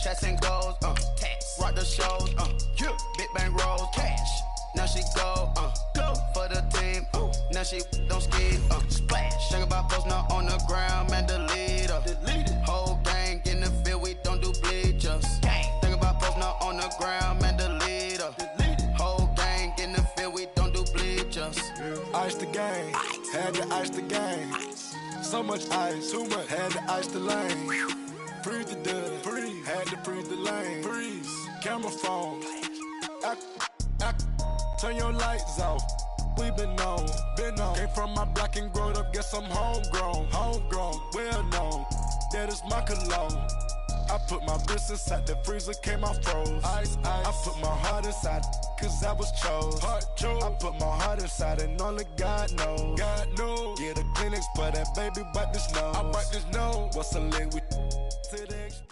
Chats and goals, tax. Rock the shows, yeah. Big bang rolls, cash. Now she go for the team, now she don't ski, splash. Think about posting up on the ground, man, delete her. Whole gang in the field, we don't do bleachers. Think about posting up on the ground, man, delete her. Whole gang in the field, we don't do bleachers. Ice the game, had to ice the game. So much ice, too much, had to ice the lane. Freeze the dub, freeze, had to freeze the lane. Freeze, camera phone. Turn your lights off. We been on. Came from my block and growed up. Guess I'm homegrown, well known. That is my cologne. I put my wrist inside the freezer, came out froze. Ice. I put my heart inside, cause I was chose. I put my heart inside and only God knows. Yeah, the clinics, but that baby wipe this nose. I wipe this nose. What's a link with to the extra?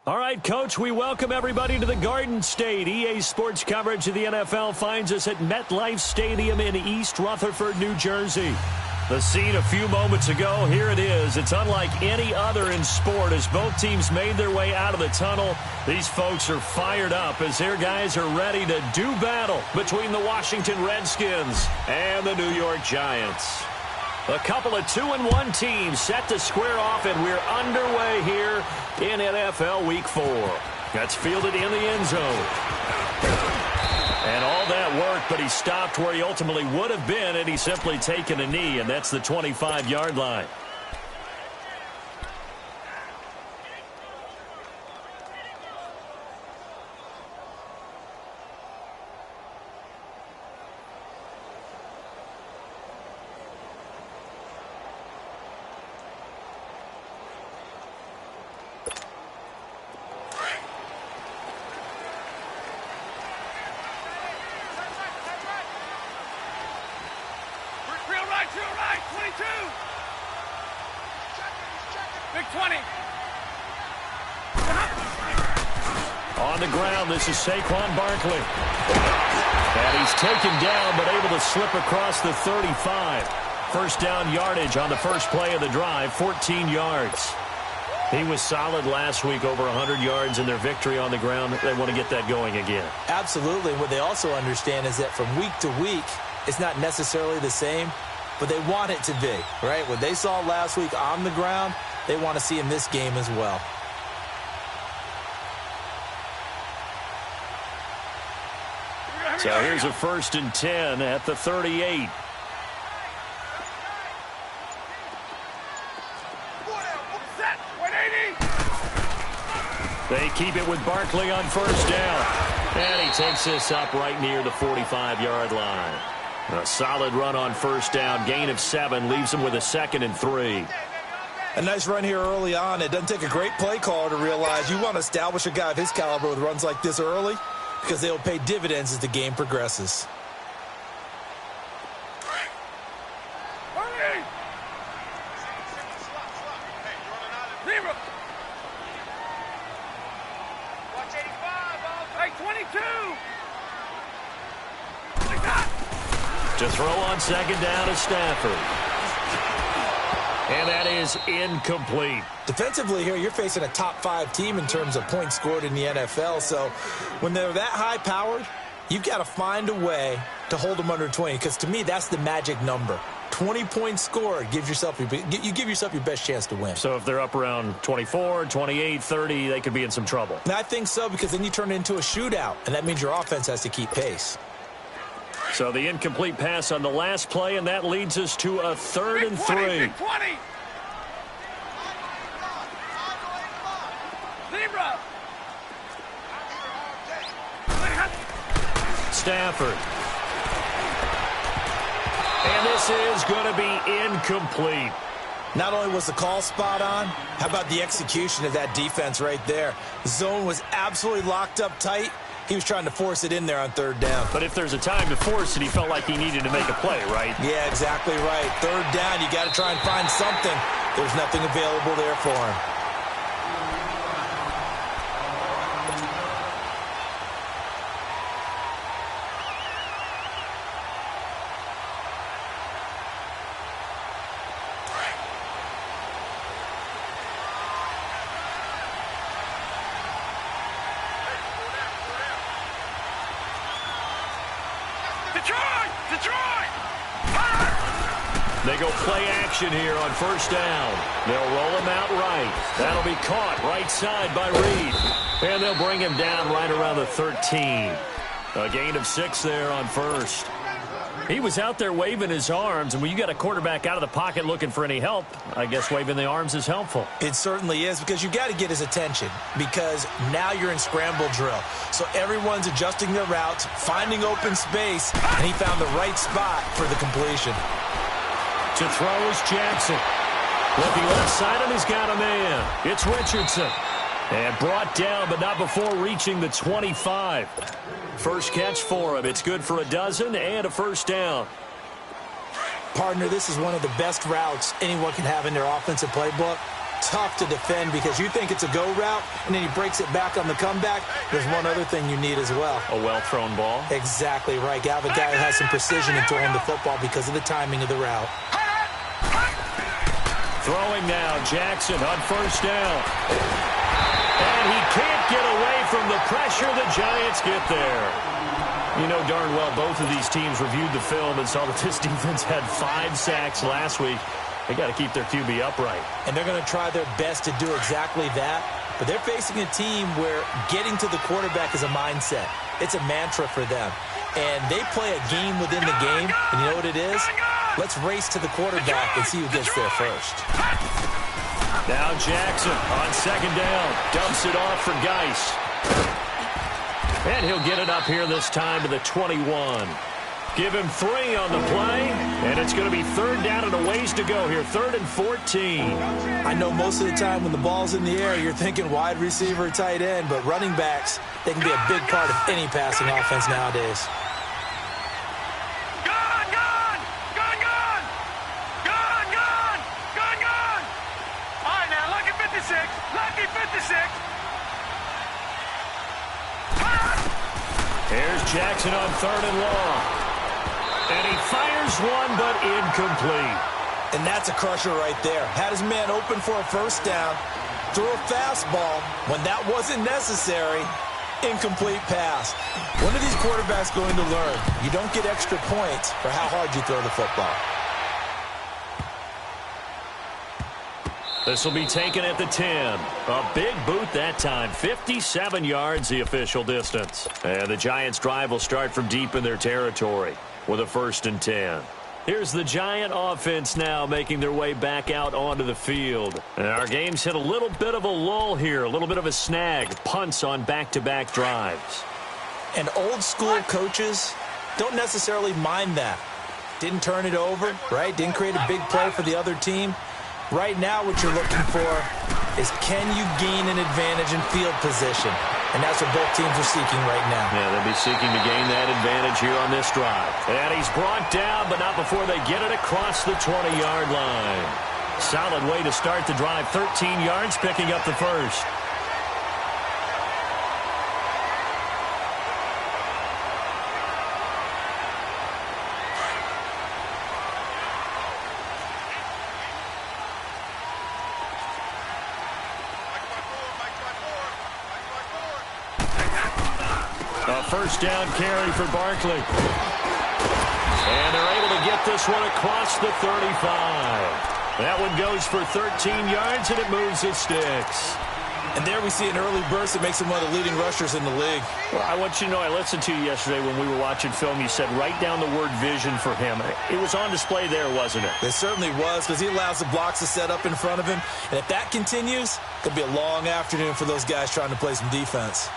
All right, Coach, we welcome everybody to the Garden State. EA Sports coverage of the NFL finds us at MetLife Stadium in East Rutherford, New Jersey. The scene a few moments ago, here it is. It's unlike any other in sport as both teams made their way out of the tunnel. These folks are fired up as their guys are ready to do battle between the Washington Redskins and the New York Giants. A couple of 2-1 teams set to square off, and we're underway here in NFL Week 4. That's fielded in the end zone. And all that work, but he stopped where he ultimately would have been had he simply taken a knee, and that's the 25-yard line. On the ground, this is Saquon Barkley. And he's taken down, but able to slip across the 35. First down yardage on the first play of the drive, 14 yards. He was solid last week, over 100 yards in their victory on the ground. They want to get that going again. Absolutely. What they also understand is that from week to week, it's not necessarily the same, but they want it to be, right? What they saw last week on the ground, they want to see in this game as well. So here's a 1st and 10 at the 38. They keep it with Barkley on first down. And he takes this up right near the 45-yard line. A solid run on first down. Gain of 7 leaves him with a 2nd and 3. A nice run here early on. It doesn't take a great play caller to realize you want to establish a guy of his caliber with runs like this early, because they'll pay dividends as the game progresses. To throw on second down to Stafford. And that is incomplete. Defensively here, you're facing a top-5 team in terms of points scored in the NFL. So when they're that high-powered, you've got to find a way to hold them under 20. Because to me, that's the magic number. 20 points scored, you give yourself your best chance to win. So if they're up around 24, 28, 30, they could be in some trouble. And I think so, because then you turn it into a shootout, and that means your offense has to keep pace. So the incomplete pass on the last play, and that leads us to a 3rd and 3. Big 20. Stafford. And this is going to be incomplete. Not only was the call spot on, how about the execution of that defense right there? The zone was absolutely locked up tight. He was trying to force it in there on 3rd down. But if there's a time to force it, he felt like he needed to make a play, right? Yeah, exactly right. 3rd down, you got to try and find something. There's nothing available there for him. They go play action here on first down. They'll roll him out right. That'll be caught right side by Reed. And they'll bring him down right around the 13. A gain of 6 there on first. He was out there waving his arms, and when you got a quarterback out of the pocket looking for any help, I guess waving the arms is helpful. It certainly is, because you got to get his attention, because now you're in scramble drill. So everyone's adjusting their routes, finding open space, and he found the right spot for the completion. To throw is Jackson. Looking left side, and he's got a man. It's Richardson. And brought down, but not before reaching the 25. First catch for him. It's good for a dozen and a first down. Partner, this is one of the best routes anyone can have in their offensive playbook. Tough to defend because you think it's a go route, and then he breaks it back on the comeback. There's one other thing you need as well. A well-thrown ball. Exactly right. You have a guy who has some precision in throwing the football because of the timing of the route. Throwing now, Jackson on first down. And he can't get away from the pressure. The Giants get there. You know darn well both of these teams reviewed the film and saw that this defense had 5 sacks last week. They got to keep their QB upright. And they're going to try their best to do exactly that. But they're facing a team where getting to the quarterback is a mindset. It's a mantra for them. And they play a game within the game. And you know what it is? Let's race to the quarterback and see who gets there first. Now Jackson on second down. Dumps it off for Geis. And he'll get it up here this time to the 21. Give him 3 on the play. And it's going to be third down and a ways to go here. 3rd and 14. I know most of the time when the ball's in the air, you're thinking wide receiver, tight end. But running backs, they can be a big part of any passing offense nowadays. Here's Jackson on 3rd and long. And he fires one, but incomplete. And that's a crusher right there. Had his man open for a first down. Threw a fastball when that wasn't necessary. Incomplete pass. When are these quarterbacks going to learn? You don't get extra points for how hard you throw the football. This will be taken at the 10. A big boot that time. 57 yards the official distance. And the Giants' drive will start from deep in their territory with a 1st and 10. Here's the Giant offense now making their way back out onto the field. And our game's hit a little bit of a lull here, a little bit of a snag. Punts on back-to-back drives. And old-school coaches don't necessarily mind that. Didn't turn it over, right? Didn't create a big play for the other team. Right now what you're looking for is can you gain an advantage in field position? And that's what both teams are seeking right now. Yeah, they'll be seeking to gain that advantage here on this drive. And he's brought down, but not before they get it across the 20-yard line. Solid way to start the drive. 13 yards, picking up the first. First down carry for Barkley. And they're able to get this one across the 35. That one goes for 13 yards, and it moves the sticks. And there we see an early burst that makes him one of the leading rushers in the league. Well, I want you to know, I listened to you yesterday when we were watching film. You said write down the word vision for him. It was on display there, wasn't it? It certainly was, because he allows the blocks to set up in front of him. And if that continues, it'll be a long afternoon for those guys trying to play some defense.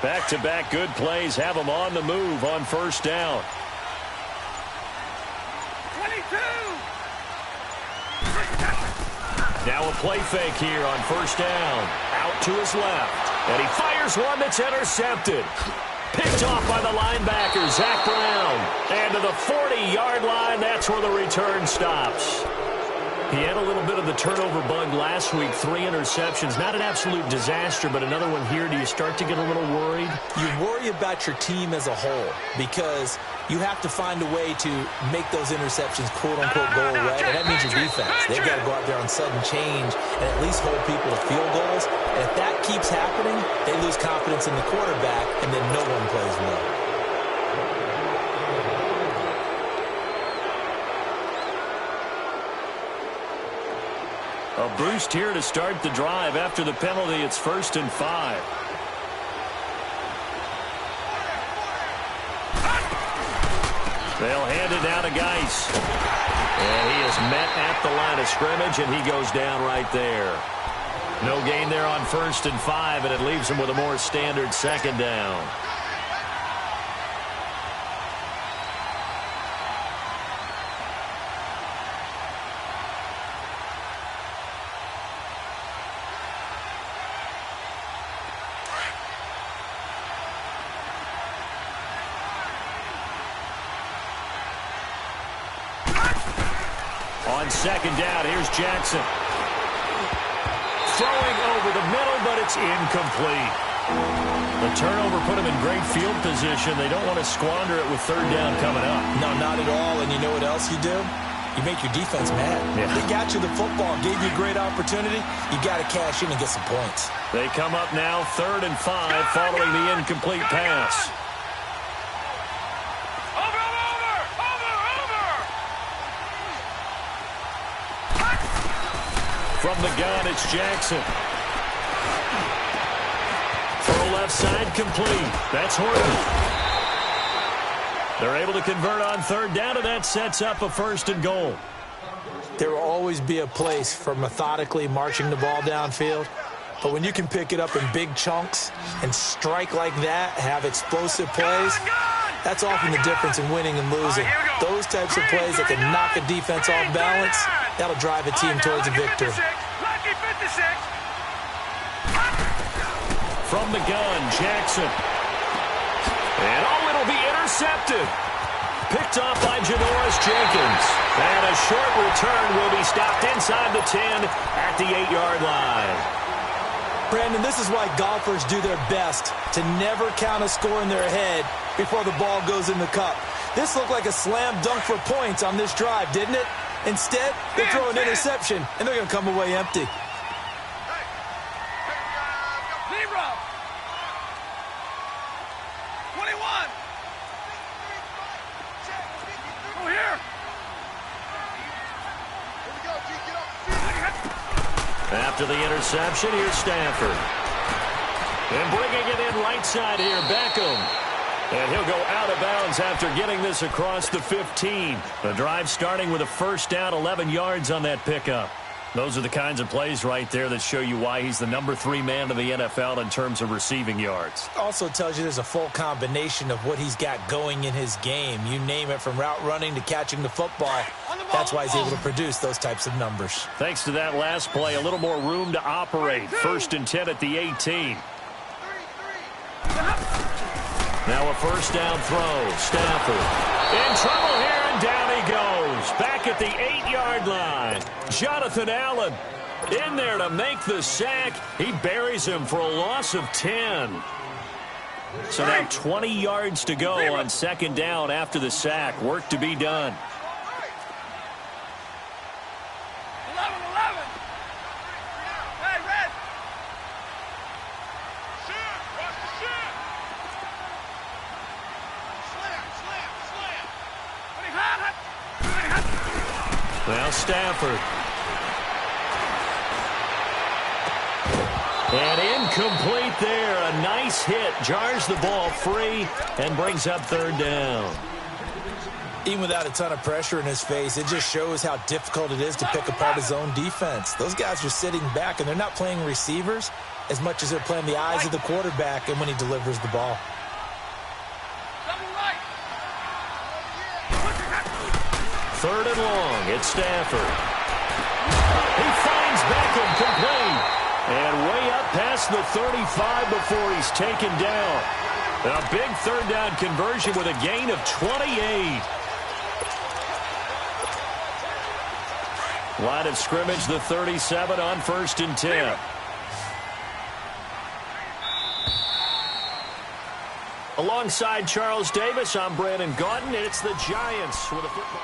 Back-to-back good plays have them on the move on first down. 22. Now a play fake here on first down. Out to his left. And he fires one that's intercepted. Picked off by the linebacker, Zach Brown. And to the 40-yard line, that's where the return stops. He had a little bit of the turnover bug last week, 3 interceptions. Not an absolute disaster, but another one here. Do you start to get a little worried? You worry about your team as a whole because you have to find a way to make those interceptions, quote-unquote, go away, and that means your defense. They've got to go out there on sudden change and at least hold people to field goals. And if that keeps happening, they lose confidence in the quarterback, and then no one plays well. A boost here to start the drive. After the penalty, it's 1st and 5. They'll hand it down to Geis. And he is met at the line of scrimmage, and he goes down right there. No gain there on 1st and 5, and it leaves him with a more standard 2nd down. On 2nd down, here's Jackson. Throwing over the middle, but it's incomplete. The turnover put him in great field position. They don't want to squander it with 3rd down coming up. No, not at all. And you know what else you do? You make your defense mad. Yeah. They got you the football, gave you a great opportunity. You got to cash in and get some points. They come up now 3rd and 5 following the incomplete pass. From the gun, it's Jackson. Throw left side complete. That's Horton. They're able to convert on 3rd down, and that sets up a 1st and goal. There will always be a place for methodically marching the ball downfield. But when you can pick it up in big chunks and strike like that, have explosive plays, that's often the difference in winning and losing. Those types of plays that can knock a defense off balance, that'll drive a team towards a victory. From the gun, Jackson. And it'll be intercepted. Picked off by Janoris Jenkins. And a short return will be stopped inside the 10 at the 8-yard line. Brandon, this is why golfers do their best to never count a score in their head before the ball goes in the cup. This looked like a slam dunk for points on this drive, didn't it? Instead, they throw an interception, and they're going to come away empty. After the interception, here's Stafford. And bringing it in right side here, Beckham. And he'll go out of bounds after getting this across the 15. The drive starting with a 1st down, 11 yards on that pickup. Those are the kinds of plays right there that show you why he's the number 3 man in the NFL in terms of receiving yards. Also tells you there's a full combination of what he's got going in his game. You name it, from route running to catching the football. That's why he's able to produce those types of numbers. Thanks to that last play, a little more room to operate. 1st and 10 at the 18. Now a 1st down throw. Stafford in trouble here, and down he goes. Back at the 8-yard line. Jonathan Allen in there to make the sack. He buries him for a loss of 10. So now 20 yards to go on 2nd down after the sack. Work to be done. Well, Stafford. And incomplete there. A nice hit. Jars the ball free and brings up 3rd down. Even without a ton of pressure in his face, it just shows how difficult it is to pick apart his own defense. Those guys are sitting back, and they're not playing receivers as much as they're playing the eyes of the quarterback and when he delivers the ball. 3rd and long. It's Stafford. He finds Beckham complete. And way up past the 35 before he's taken down. A big 3rd down conversion with a gain of 28. Line of scrimmage, the 37 on 1st and 10. Alongside Charles Davis, I'm Brandon Gaudin, and it's the Giants with a football.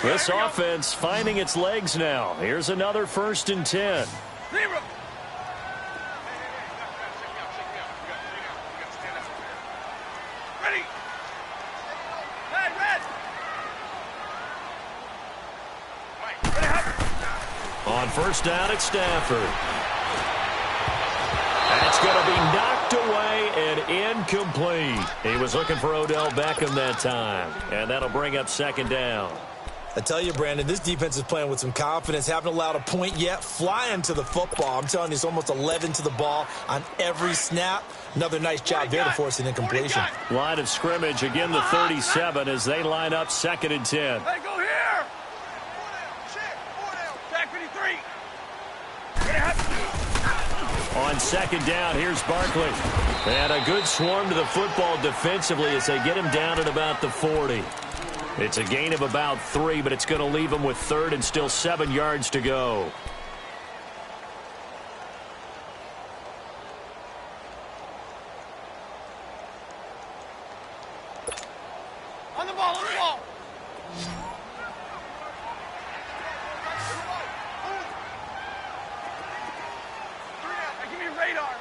This offense finding its legs now. Here's another 1st and 10. On 1st down at Stafford. That's going to be knocked away and incomplete. He was looking for Odell Beckham that time, and that'll bring up 2nd down. I tell you, Brandon, this defense is playing with some confidence. Haven't allowed a point yet. Flying to the football. I'm telling you, it's almost 11 to the ball on every snap. Another nice job there to force an incompletion. Line of scrimmage, again the 37 as they line up 2nd and 10. Hey, go here! Back 53. On 2nd down, here's Barkley. And a good swarm to the football defensively as they get him down at about the 40. It's a gain of about 3, but it's going to leave him with 3rd and still 7 yards to go. On the ball, on the ball. Give me radar.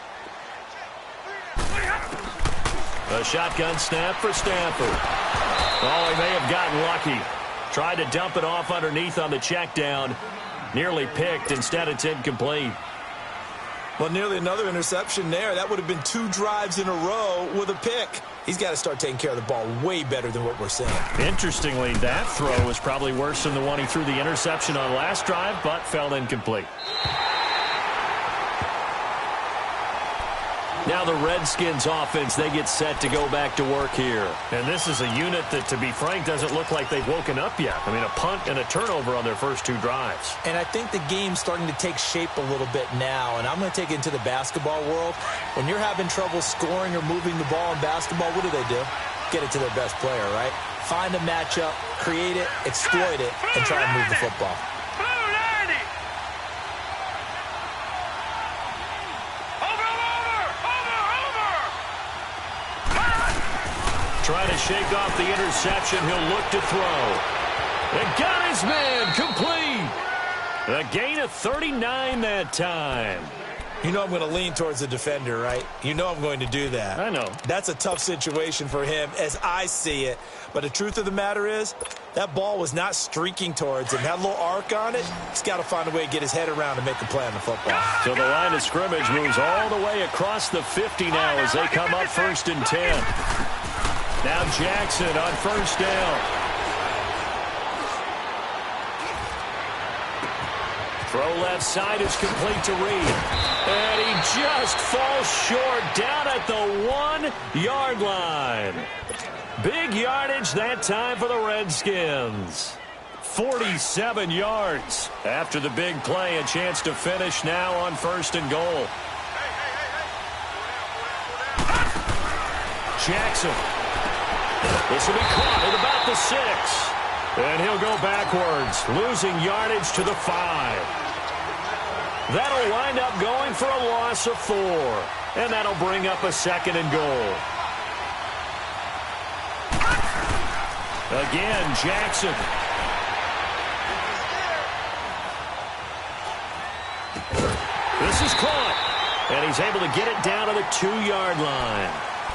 A shotgun snap for Stafford. Oh, he may have gotten lucky. Tried to dump it off underneath on the check down. Nearly picked. Instead, it's incomplete. Well, nearly another interception there. That would have been 2 drives in a row with a pick. He's got to start taking care of the ball way better than what we're seeing. Interestingly, that throw was probably worse than the one he threw the interception on last drive, but fell incomplete. Now the Redskins offense, they get set to go back to work here. And this is a unit that, to be frank, doesn't look like they've woken up yet. I mean, a punt and a turnover on their first 2 drives. And I think the game's starting to take shape a little bit now. And I'm going to take it into the basketball world. When you're having trouble scoring or moving the ball in basketball, what do? Get it to their best player, right? Find a matchup, create it, exploit it, and try to move the football. Trying to shake off the interception. He'll look to throw. And got his man complete. A gain of 39 that time. You know I'm going to lean towards the defender, right? You know I'm going to do that. I know. That's a tough situation for him as I see it. But the truth of the matter is, that ball was not streaking towards him. Had a little arc on it. He's got to find a way to get his head around and make a play on the football. So the line of scrimmage moves all the way across the 50 now as they come up 1st and 10. Now Jackson on 1st down. Throw left side is complete to Reed. And he just falls short down at the 1-yard line. Big yardage that time for the Redskins. 47 yards. After the big play, a chance to finish now on 1st and goal. Jackson. This will be caught at about the 6. And he'll go backwards, losing yardage to the 5. That'll wind up going for a loss of 4. And that'll bring up a 2nd and goal. Again, Jackson. This is caught. And he's able to get it down to the 2-yard line.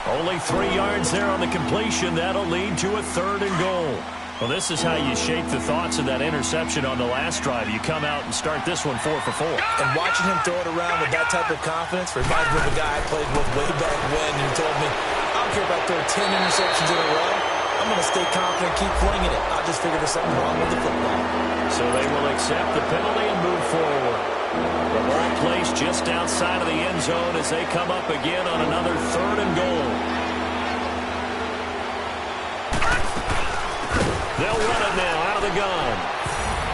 Only 3 yards there on the completion. That'll lead to a 3rd and goal. Well, this is how you shape the thoughts of that interception on the last drive. You come out and start this one 4 for 4. And watching him throw it around with that type of confidence reminds me of a guy I played with way back when who told me, I don't care if I throw 10 interceptions in a row. I'm going to stay confident, keep flinging it. I'll just figure there's something wrong with the football. So they will accept the penalty and move forward. The ball placed just outside of the end zone as they come up again on another 3rd and goal. They'll run it now out of the gun.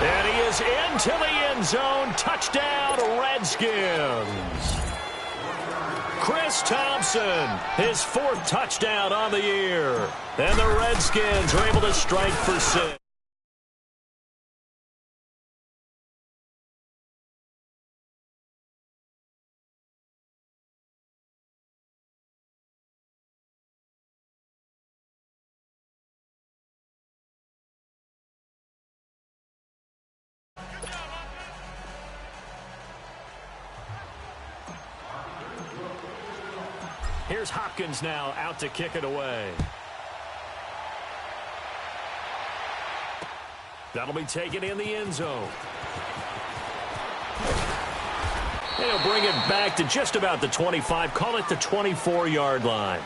And he is into the end zone. Touchdown, Redskins. Chris Thompson, his 4th touchdown on the year. And the Redskins are able to strike for 6. Here's Hopkins now out to kick it away. That'll be taken in the end zone. And he'll bring it back to just about the 25, call it the 24-yard line.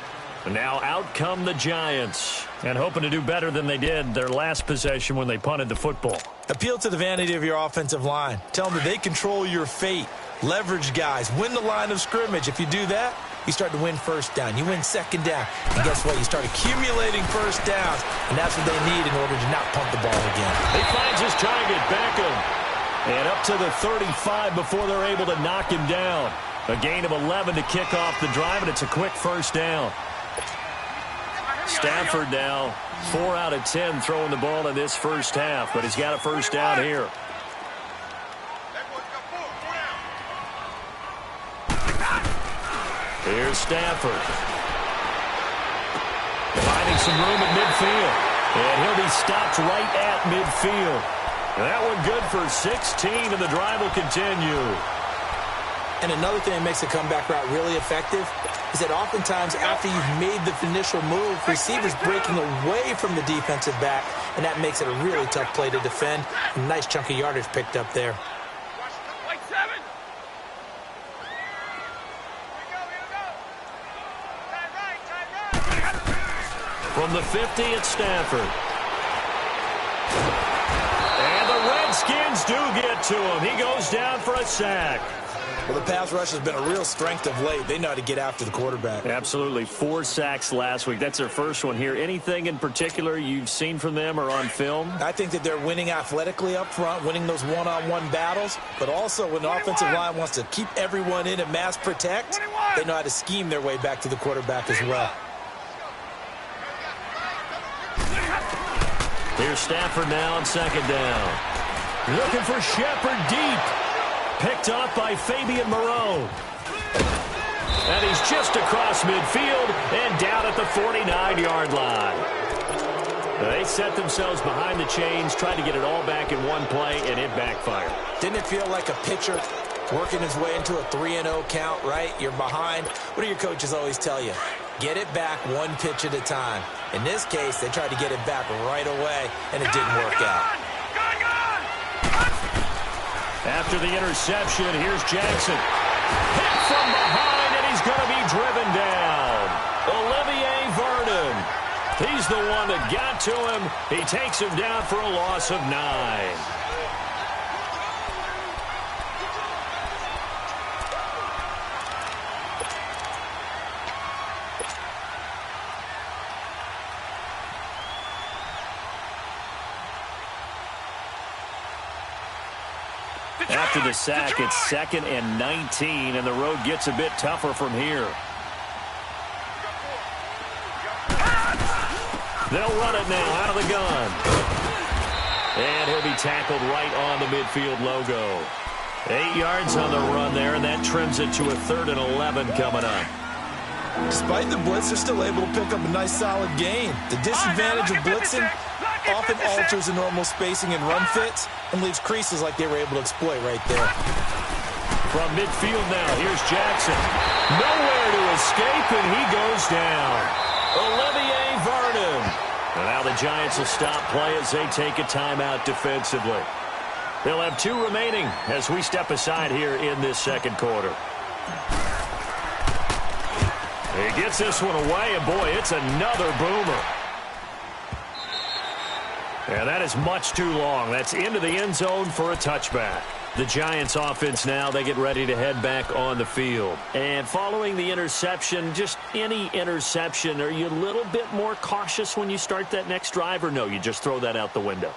And now out come the Giants, and hoping to do better than they did their last possession when they punted the football. Appeal to the vanity of your offensive line. Tell them that they control your fate. Leverage guys. Win the line of scrimmage. If you do that, you start to win first down. You win second down. And guess what? You start accumulating first downs. And that's what they need in order to not punt the ball again. He finds his target, Beckham. And up to the 35 before they're able to knock him down. A gain of 11 to kick off the drive, and it's a quick first down. Stafford now 4 out of 10 throwing the ball in this first half, but he's got a first down here. Here's Stafford. Finding some room at midfield. And he'll be stopped right at midfield. That one good for 16, and the drive will continue. And another thing that makes a comeback route really effective is that oftentimes after you've made the initial move, receivers breaking away from the defensive back, and that makes it a really tough play to defend. A nice chunk of yardage picked up there. White 7. From the 50, it's Stafford. And the Redskins do get to him. He goes down for a sack. Well, the pass rush has been a real strength of late. They know how to get after the quarterback. Absolutely. 4 sacks last week. That's their first one here. Anything in particular you've seen from them or on film? I think that they're winning athletically up front, winning those one-on-one battles, but also when the offensive line wants to keep everyone in and mass protect, they know how to scheme their way back to the quarterback as well. Here's Stafford now on second down. Looking for Shepard deep. Picked off by Fabian Moreau. And he's just across midfield and down at the 49-yard line. They set themselves behind the chains, tried to get it all back in one play, and it backfired. Didn't it feel like a pitcher working his way into a 3-0 count, right? You're behind. What do your coaches always tell you? Get it back one pitch at a time. In this case, they tried to get it back right away, and it didn't work out. After the interception, here's Jackson. Hit from behind, and he's going to be driven down. Olivier Vernon. He's the one that got to him. He takes him down for a loss of 9. After the sack, it's 2nd and 19, and the road gets a bit tougher from here. They'll run it now out of the gun. And he'll be tackled right on the midfield logo. 8 yards on the run there, and that trims it to a 3rd and 11 coming up. Despite the blitz, they're still able to pick up a nice solid gain. The disadvantage of blitzing often alters the normal spacing and run fits and leaves creases like they were able to exploit right there. From midfield now, here's Jackson. Nowhere to escape, and he goes down. Olivier Vernon. And now the Giants will stop play as they take a timeout defensively. They'll have 2 remaining as we step aside here in this second quarter. He gets this one away, and boy, it's another boomer. And that is much too long. That's into the end zone for a touchback. The Giants offense now, they get ready to head back on the field. And following the interception, just any interception, are you a little bit more cautious when you start that next drive, or no, you just throw that out the window?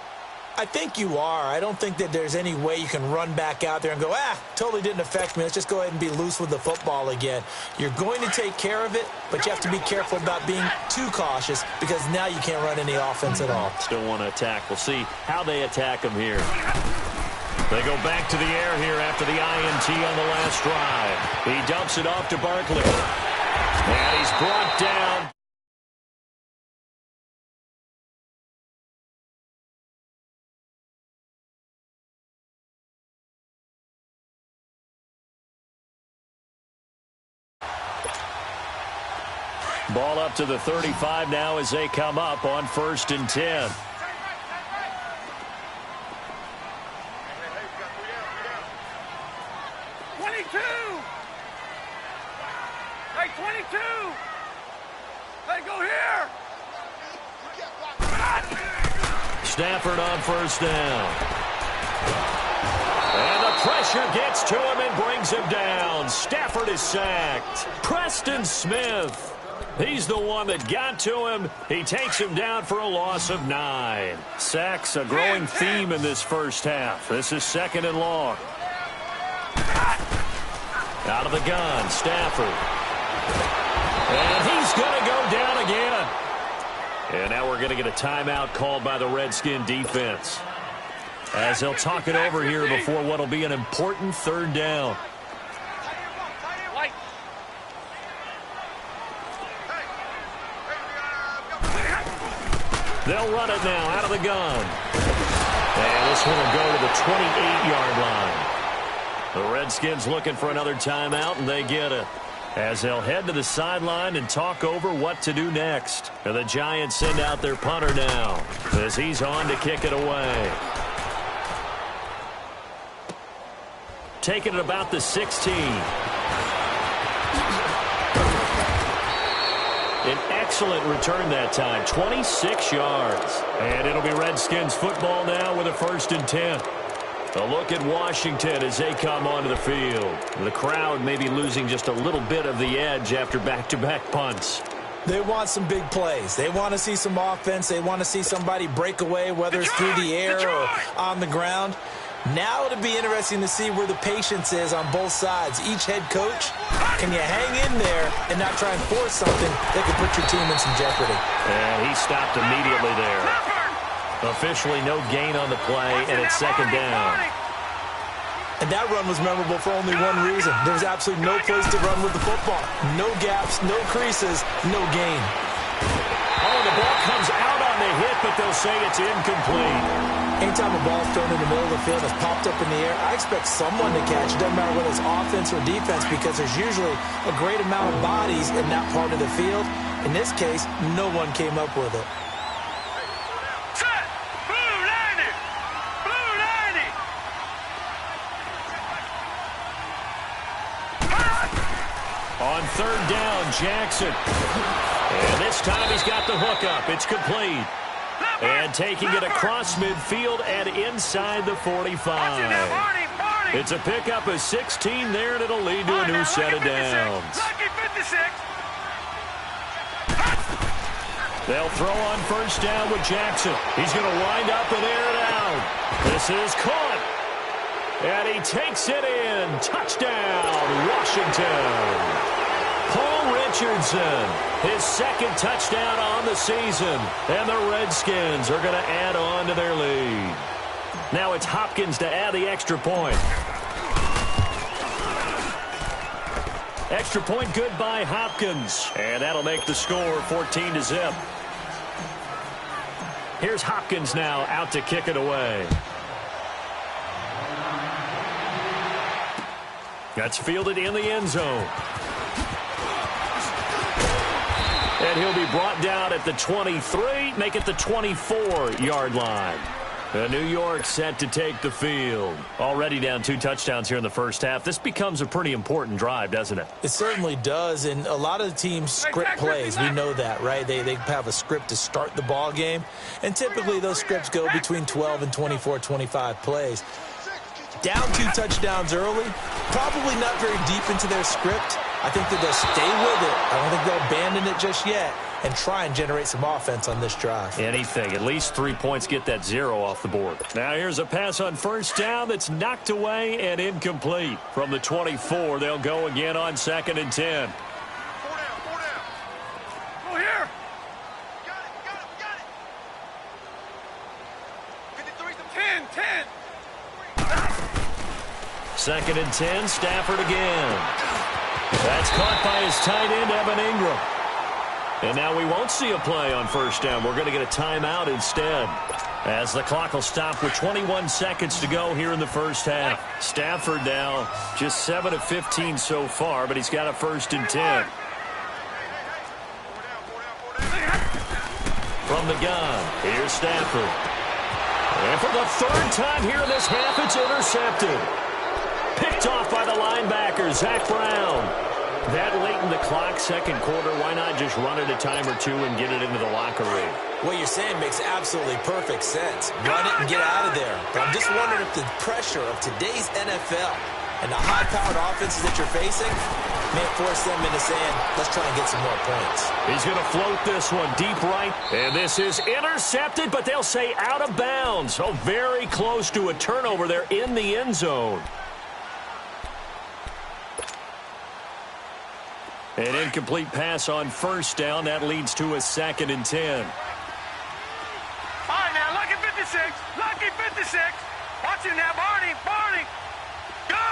I think you are. I don't think that there's any way you can run back out there and go, totally didn't affect me. Let's just go ahead and be loose with the football again. You're going to take care of it, but you have to be careful about being too cautious because now you can't run any offense at all. Still want to attack. We'll see how they attack them here. They go back to the air here after the INT on the last drive. He dumps it off to Barkley. And he's brought down. Ball up to the 35 now as they come up on 1st and 10. Hey, 22! Hey, go here! Stafford on 1st down. And the pressure gets to him and brings him down. Stafford is sacked. Preston Smith. He's the one that got to him. He takes him down for a loss of 9. Sacks a growing theme in this first half. This is 2nd and long. Out of the gun, Stafford. And he's going to go down again. And now we're going to get a timeout called by the Redskin defense, as they'll talk it over here before what will be an important 3rd down. They'll run it now out of the gun. And this one will go to the 28-yard line. The Redskins looking for another timeout, and they get it, as they'll head to the sideline and talk over what to do next. And the Giants send out their punter now, as he's on to kick it away. Taking it about the 16. An excellent return that time, 26 yards. And it'll be Redskins football now with a 1st and 10. A look at Washington as they come onto the field. The crowd may be losing just a little bit of the edge after back-to-back punts. They want some big plays. They want to see some offense. They want to see somebody break away, whether it's through the air or on the ground. Now it'll be interesting to see where the patience is on both sides. Each head coach, can you hang in there and not try and force something that could put your team in some jeopardy? And he stopped immediately there. Officially no gain on the play, and it's 2nd down. And that run was memorable for only one reason. There was absolutely no place to run with the football. No gaps, no creases, no gain. Oh, the ball comes out on the hit, but they'll say it's incomplete. Anytime a ball's thrown in the middle of the field that's popped up in the air, I expect someone to catch it. Doesn't matter whether it's offense or defense, because there's usually a great amount of bodies in that part of the field. In this case, no one came up with it. On 3rd down, Jackson. And this time he's got the hook up. It's complete. And taking it across midfield and inside the 45. It's a pickup of 16 there, and it'll lead to a new set of downs. They'll throw on 1st down with Jackson. He's going to wind up and air it out. This is caught. And he takes it in. Touchdown, Washington. Paul Richardson, his 2nd touchdown on the season. And the Redskins are going to add on to their lead. Now it's Hopkins to add the extra point. Extra point good by Hopkins. And that'll make the score 14-0. Here's Hopkins now out to kick it away. That's fielded in the end zone. And he'll be brought down at the 23, make it the 24-yard line. New York set to take the field. Already down 2 touchdowns here in the first half. This becomes a pretty important drive, doesn't it? It certainly does, and a lot of the teams script plays. We know that, right? They have a script to start the ball game, and typically those scripts go between 12 and 24, 25 plays. Down 2 touchdowns early, probably not very deep into their script. I think that they'll stay with it. I don't think they'll abandon it just yet and try and generate some offense on this drive. Anything. At least 3 points, get that 0 off the board. Now here's a pass on first down that's knocked away and incomplete. From the 24, they'll go again on 2nd and 10. Go here. 10. 2nd and 10, Stafford again. That's caught by his tight end, Evan Ingram. And now we won't see a play on first down. We're going to get a timeout instead, as the clock will stop with 21 seconds to go here in the first half. Stafford now just 7 of 15 so far, but he's got a 1st and 10. From the gun, here's Stafford. And for the 3rd time here in this half, it's intercepted. Picked off by the linebacker, Zach Brown. That late in the clock, 2nd quarter, why not just run it a time or two and get it into the locker room? What you're saying makes absolutely perfect sense. Run it and get out of there. But I'm just wondering if the pressure of today's NFL and the high-powered offenses that you're facing may force them into saying, let's try and get some more points. He's going to float this one deep right. And this is intercepted, but they'll say out of bounds. So very close to a turnover there in the end zone. An incomplete pass on first down. That leads to a 2nd and 10. All right, now, lucky 56. Lucky 56. Watch him now, Barney. Gun.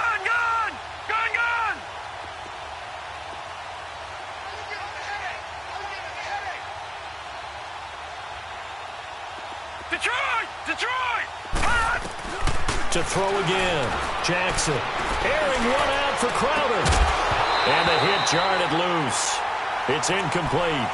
Detroit. To throw again. Jackson. Airing one out for Crowder. And the hit jarred it loose. It's incomplete.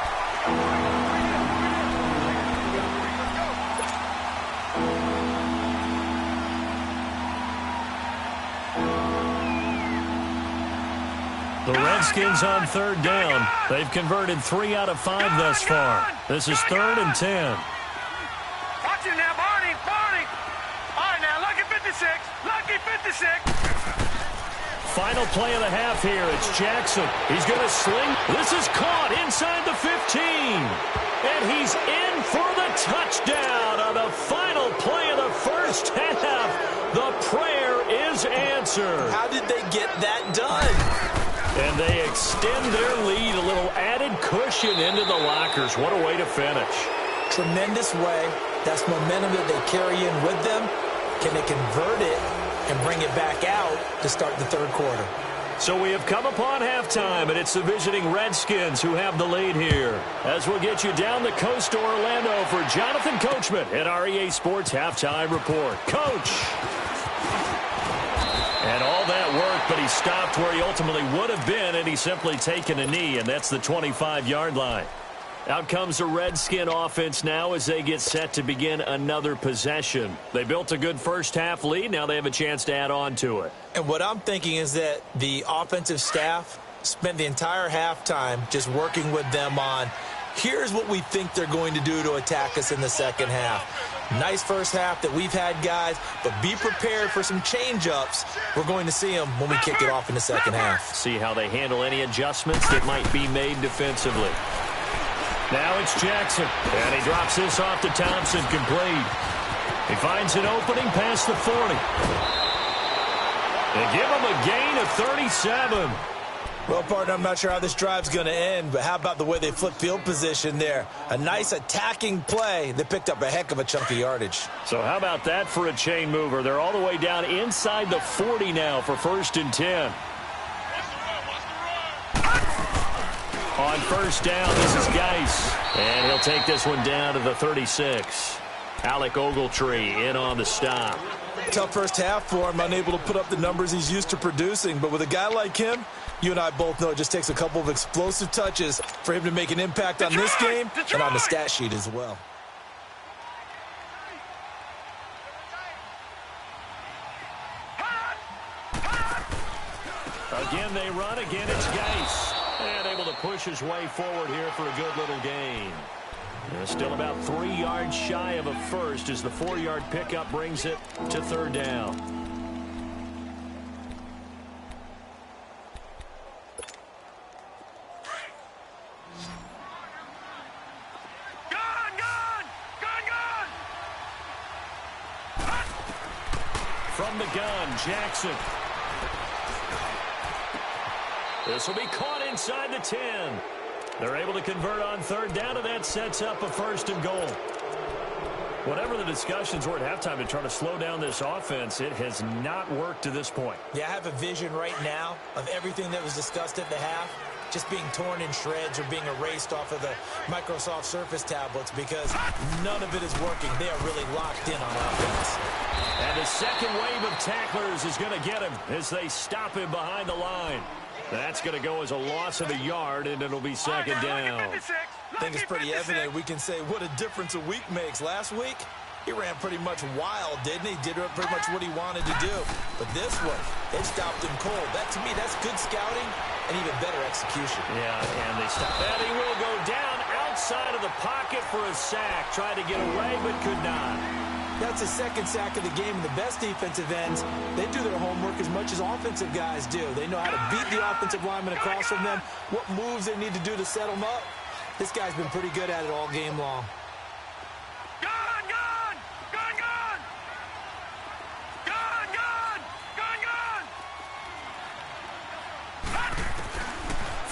The Redskins on 3rd down. They've converted 3 out of 5 thus far. This is 3rd and 10. Watch him now, Barney. All right, now, lucky 56. Lucky 56. Final play of the half here. It's Jackson. He's going to sling. This is caught inside the 15. And he's in for the touchdown on the final play of the first half. The prayer is answered. How did they get that done? And they extend their lead, a little added cushion into the lockers. What a way to finish. Tremendous way. That's momentum that they carry in with them. Can they convert it and bring it back out to start the 3rd quarter? So we have come upon halftime, and it's the visiting Redskins who have the lead here. As we'll get you down the coast to Orlando for Jonathan Coachman at our EA Sports Halftime Report. Coach! And all that work, but he stopped where he ultimately would have been, and he's simply taken a knee, and that's the 25-yard line. Out comes the Redskin offense now as they get set to begin another possession. They built a good first half lead. Now they have a chance to add on to it. And what I'm thinking is that the offensive staff spent the entire halftime just working with them on, here's what we think they're going to do to attack us in the second half. Nice first half that we've had, guys, but be prepared for some change-ups. We're going to see them when we kick it off in the second half. See how they handle any adjustments that might be made defensively. Now it's Jackson, and he drops this off to Thompson, complete. He finds an opening past the 40. They give him a gain of 37. Well, partner, I'm not sure how this drive's going to end, but how about the way they flip field position there? A nice attacking play that picked up a heck of a chunk of yardage. So how about that for a chain mover? They're all the way down inside the 40 now for 1st and 10. On first down, this is Geis. And he'll take this one down to the 36. Alec Ogletree in on the stop. Tough first half for him, unable to put up the numbers he's used to producing. But with a guy like him, you and I both know it just takes a couple of explosive touches for him to make an impact on this game and on the stat sheet as well. Again, they run. Again, it's Geis. And able to push his way forward here for a good little gain. Still about 3 yards shy of a first as the 4-yard pickup brings it to 3rd down. from the gun, Jackson. This will be caught inside the 10. They're able to convert on third down, and that sets up a 1st and goal. Whatever the discussions were at halftime to try to slow down this offense, it has not worked to this point. Yeah, I have a vision right now of everything that was discussed at the half just being torn in shreds or being erased off of the Microsoft Surface tablets because none of it is working. They are really locked in on offense. And the second wave of tacklers is going to get him as they stop him behind the line. That's going to go as a loss of a yard, and it'll be second down. I think it's pretty evident. We can say what a difference a week makes. Last week, he ran pretty much wild, didn't he? Did pretty much what he wanted to do. But this one, it stopped him cold. That, to me, that's good scouting and even better execution. Yeah, and they stopped that. He will go down outside of the pocket for a sack. Tried to get away, but could not. That's his second sack of the game. The best defensive ends, they do their homework as much as offensive guys do. They know how to beat the offensive lineman across from them, what moves they need to do to set them up. This guy's been pretty good at it all game long. Gun, gun! Gun, gun! Gun, gun! Gun, gun!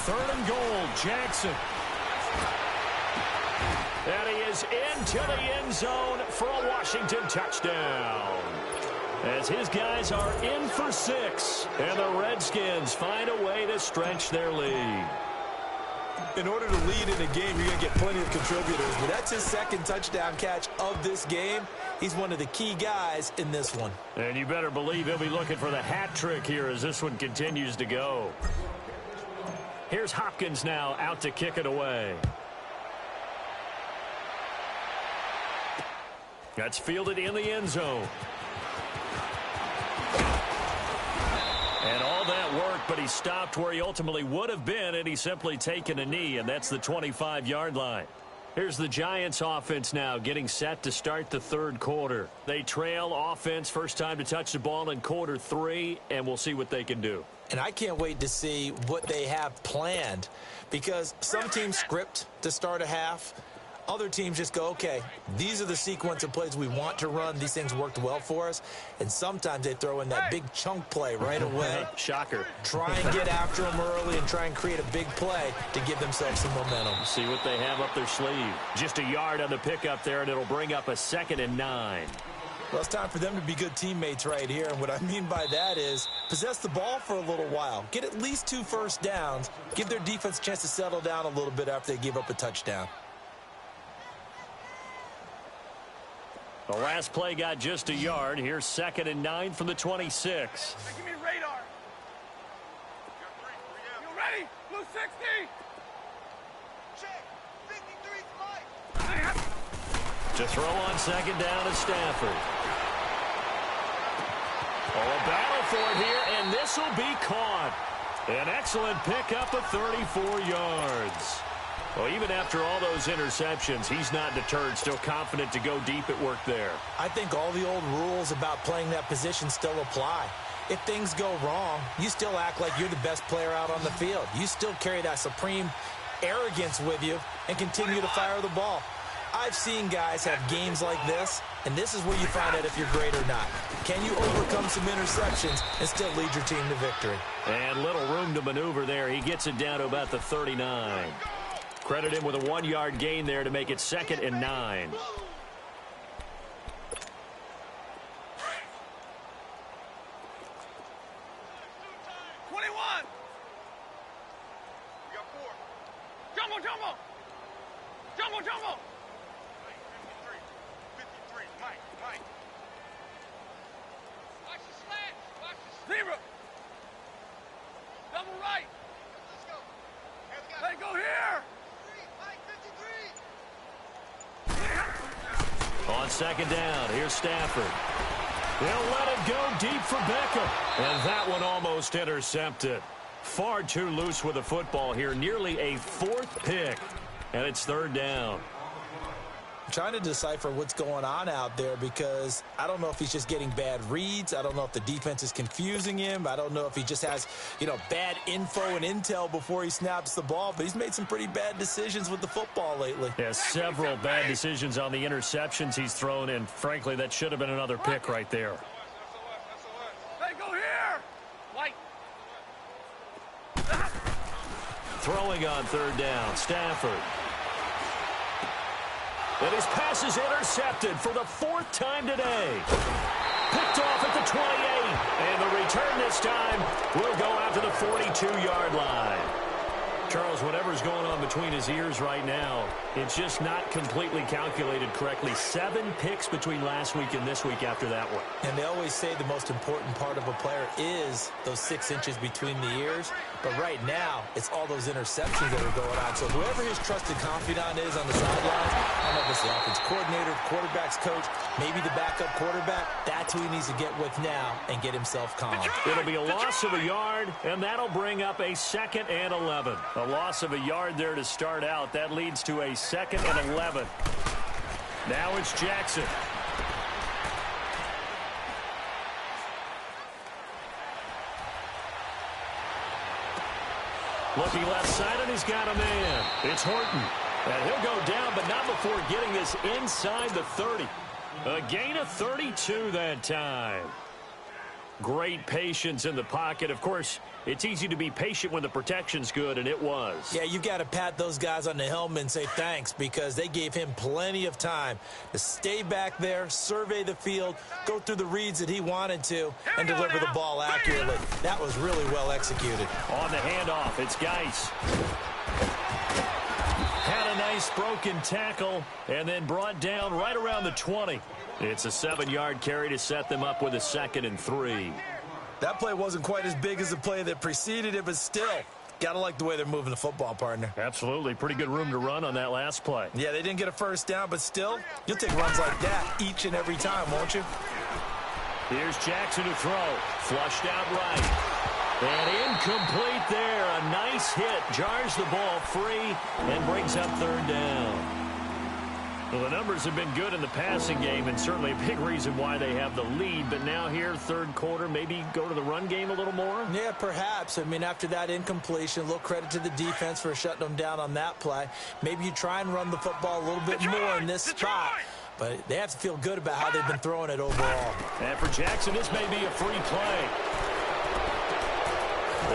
3rd and goal, Jackson. And he is into the end zone for a Washington touchdown. As his guys are in for 6, and the Redskins find a way to stretch their lead. In order to lead in a game, you're going to get plenty of contributors, but that's his second touchdown catch of this game. He's one of the key guys in this one. And you better believe he'll be looking for the hat trick here as this one continues to go. Here's Hopkins now out to kick it away. That's fielded in the end zone. And all that work, but he stopped where he ultimately would have been, and he's simply taken a knee, and that's the 25-yard line. Here's the Giants offense now getting set to start the 3rd quarter. They trail offense, first time to touch the ball in quarter 3, and we'll see what they can do. And I can't wait to see what they have planned because some teams script to start a half. Other teams just go, okay, these are the sequence of plays we want to run. These things worked well for us. And sometimes they throw in that big chunk play right away. Shocker. Try and get after them early and try and create a big play to give themselves some momentum. See what they have up their sleeve. Just a yard on the pickup there, and it'll bring up a 2nd and 9. Well, it's time for them to be good teammates right here. And what I mean by that is possess the ball for a little while. Get at least 2 first downs. Give their defense a chance to settle down a little bit after they give up a touchdown. The last play got just a yard. Here's 2nd and 9 from the 26. Hey, give me radar. You ready? Blue 60. Check. 53's Mike. To throw on 2nd down is Stafford. Oh, a battle for it here, and this will be caught. An excellent pickup of 34 yards. Well, even after all those interceptions, he's not deterred, still confident to go deep at work there. I think all the old rules about playing that position still apply. If things go wrong, you still act like you're the best player out on the field. You still carry that supreme arrogance with you and continue to fire the ball. I've seen guys have games like this, and this is where you find out if you're great or not. Can you overcome some interceptions and still lead your team to victory? And little room to maneuver there. He gets it down to about the 39. Credit him with a 1-yard gain there to make it 2nd and 9. Jumbo, jumbo! Jumbo, jumbo! 53, Mike. Watch the slant, zebra! Double right! Let's go! Let it go here! Mike, 53! On 2nd down, here's Stafford. They'll let it go deep for Beckham. And that one almost intercepted. Far too loose with the football here. Nearly a 4th pick. And it's 3rd down. I'm trying to decipher what's going on out there because I don't know if he's just getting bad reads. I don't know if the defense is confusing him. I don't know if he just has, bad info and intel before he snaps the ball. But he's made some pretty bad decisions with the football lately. Yeah, several bad decisions on the interceptions he's thrown. And frankly, that should have been another pick right there. throwing on third down. Stafford. And his pass is intercepted for the 4th time today. Picked off at the 28. And the return this time will go out to the 42-yard line. Charles, whatever's going on between his ears right now, it's just not completely calculated correctly. 7 picks between last week and this week after that one. And they always say the most important part of a player is those 6 inches between the ears. But right now, it's all those interceptions that are going on. So whoever his trusted confidant is on the sidelines, I don't know if it's the offense coordinator, quarterback's coach, maybe the backup quarterback, that's who he needs to get with now and get himself calm. It'll be a loss of a yard, and that'll bring up a 2nd and 11. A loss of a yard there to start out. That leads to a 2nd and 11. Now it's Jackson. Looking left side, and he's got a man. It's Horton. And he'll go down, but not before getting this inside the 30. A gain of 32 that time. Great patience in the pocket. Of course, it's easy to be patient when the protection's good, and it was. Yeah, you got to pat those guys on the helmet and say thanks because they gave him plenty of time to stay back there, survey the field, go through the reads that he wanted to, and deliver the ball accurately. That was really well executed. On the handoff, it's Geis. Had a nice broken tackle and then brought down right around the 20. It's a 7-yard carry to set them up with a 2nd and 3. That play wasn't quite as big as the play that preceded it, but still, got to like the way they're moving the football, partner. Absolutely. Pretty good room to run on that last play. Yeah, they didn't get a first down, but still, you'll take runs like that each and every time, won't you? Here's Jackson to throw. Flushed out right. And incomplete there. A nice hit. Jars the ball free and brings up 3rd down. Well, the numbers have been good in the passing game and certainly a big reason why they have the lead. But now here, 3rd quarter, maybe go to the run game a little more? Yeah, perhaps. I mean, after that incompletion, a little credit to the defense for shutting them down on that play. Maybe you try and run the football a little bit more in this spot. But they have to feel good about how they've been throwing it overall. And for Jackson, this may be a free play.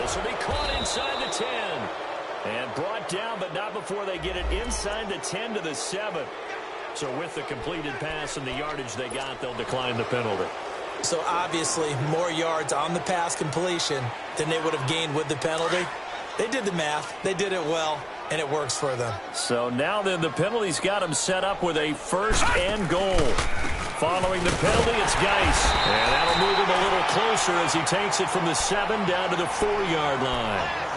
This will be caught inside the 10. And brought down, but not before they get it inside the 10 to the 7. So with the completed pass and the yardage they got, they'll decline the penalty. So obviously more yards on the pass completion than they would have gained with the penalty. They did the math. They did it well, and it works for them. So now then the penalty's got them set up with a 1st and goal. Following the penalty, it's Geis. And that'll move him a little closer as he takes it from the 7 down to the 4-yard line.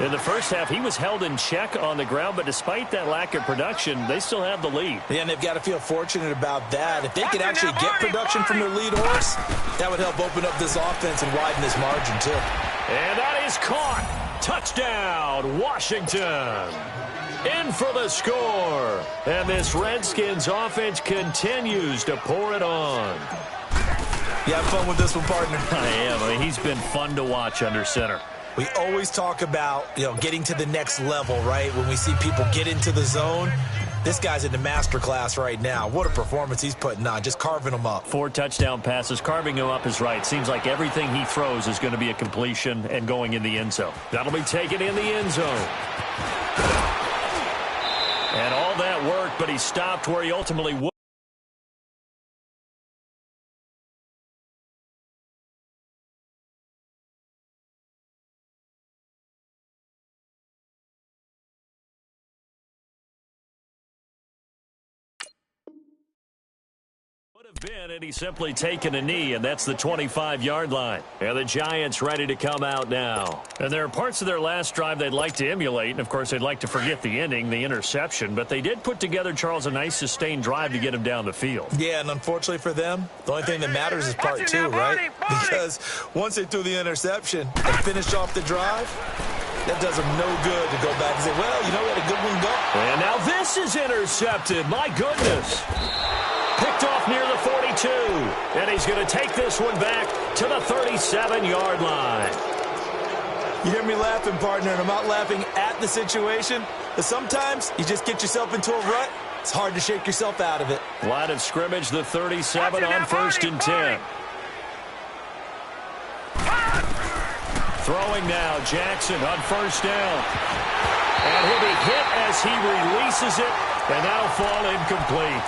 In the first half, he was held in check on the ground, but despite that lack of production, they still have the lead. Yeah, and they've got to feel fortunate about that. If they could actually get production from their lead horse, that would help open up this offense and widen this margin, too. And that is caught. Touchdown, Washington. In for the score. And this Redskins offense continues to pour it on. You have fun with this one, partner? I am. I mean, he's been fun to watch under center. We always talk about, getting to the next level, right? When we see people get into the zone, this guy's in the master class right now. What a performance he's putting on, just carving them up. 4 touchdown passes. Carving him up is right. Seems like everything he throws is going to be a completion and going in the end zone. That'll be taken in the end zone. And all that worked, but he stopped where he ultimately would. Been, and he's simply taken a knee, and that's the 25-yard line. And the Giants ready to come out now. And there are parts of their last drive they'd like to emulate, and of course they'd like to forget the ending, the interception, but they did put together, Charles, a nice sustained drive to get him down the field. Yeah, and unfortunately for them, the only thing that matters is part 2, right? Because once they threw the interception and finished off the drive, that does them no good to go back and say, well, we had a good one go. And now this is intercepted. My goodness. Picked off near the 42, and he's going to take this one back to the 37-yard line. You hear me laughing, partner, and I'm not laughing at the situation, but sometimes you just get yourself into a rut. It's hard to shake yourself out of it. Line of scrimmage, the 37 on 1st and 10. Throwing now, Jackson on first down. And he'll be hit as he releases it, and that'll fall incomplete.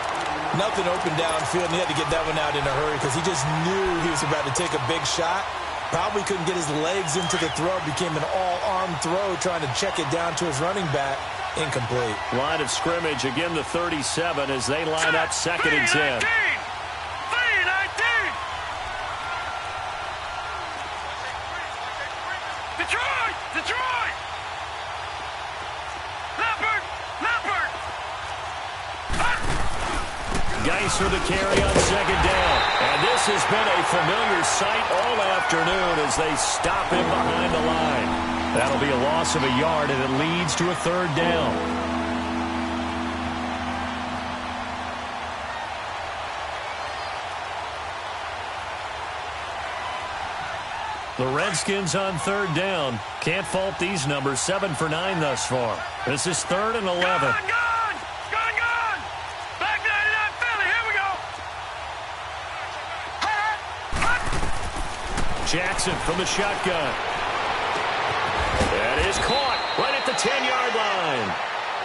Nothing open downfield, and he had to get that one out in a hurry because he just knew he was about to take a big shot. Probably couldn't get his legs into the throw. Became an all-arm throw trying to check it down to his running back. Incomplete. Line of scrimmage, again the 37 as they line up 2nd and 10. Detroit! Leopard! Geis for the carry on 2nd down. And this has been a familiar sight all afternoon as they stop him behind the line. That'll be a loss of a yard, and it leads to a 3rd down. The Redskins on 3rd down. Can't fault these numbers. 7 for 9 thus far. This is 3rd and 11. Gone! Back 99 Philly, here we go! Jackson from the shotgun. That is caught right at the 10-yard line.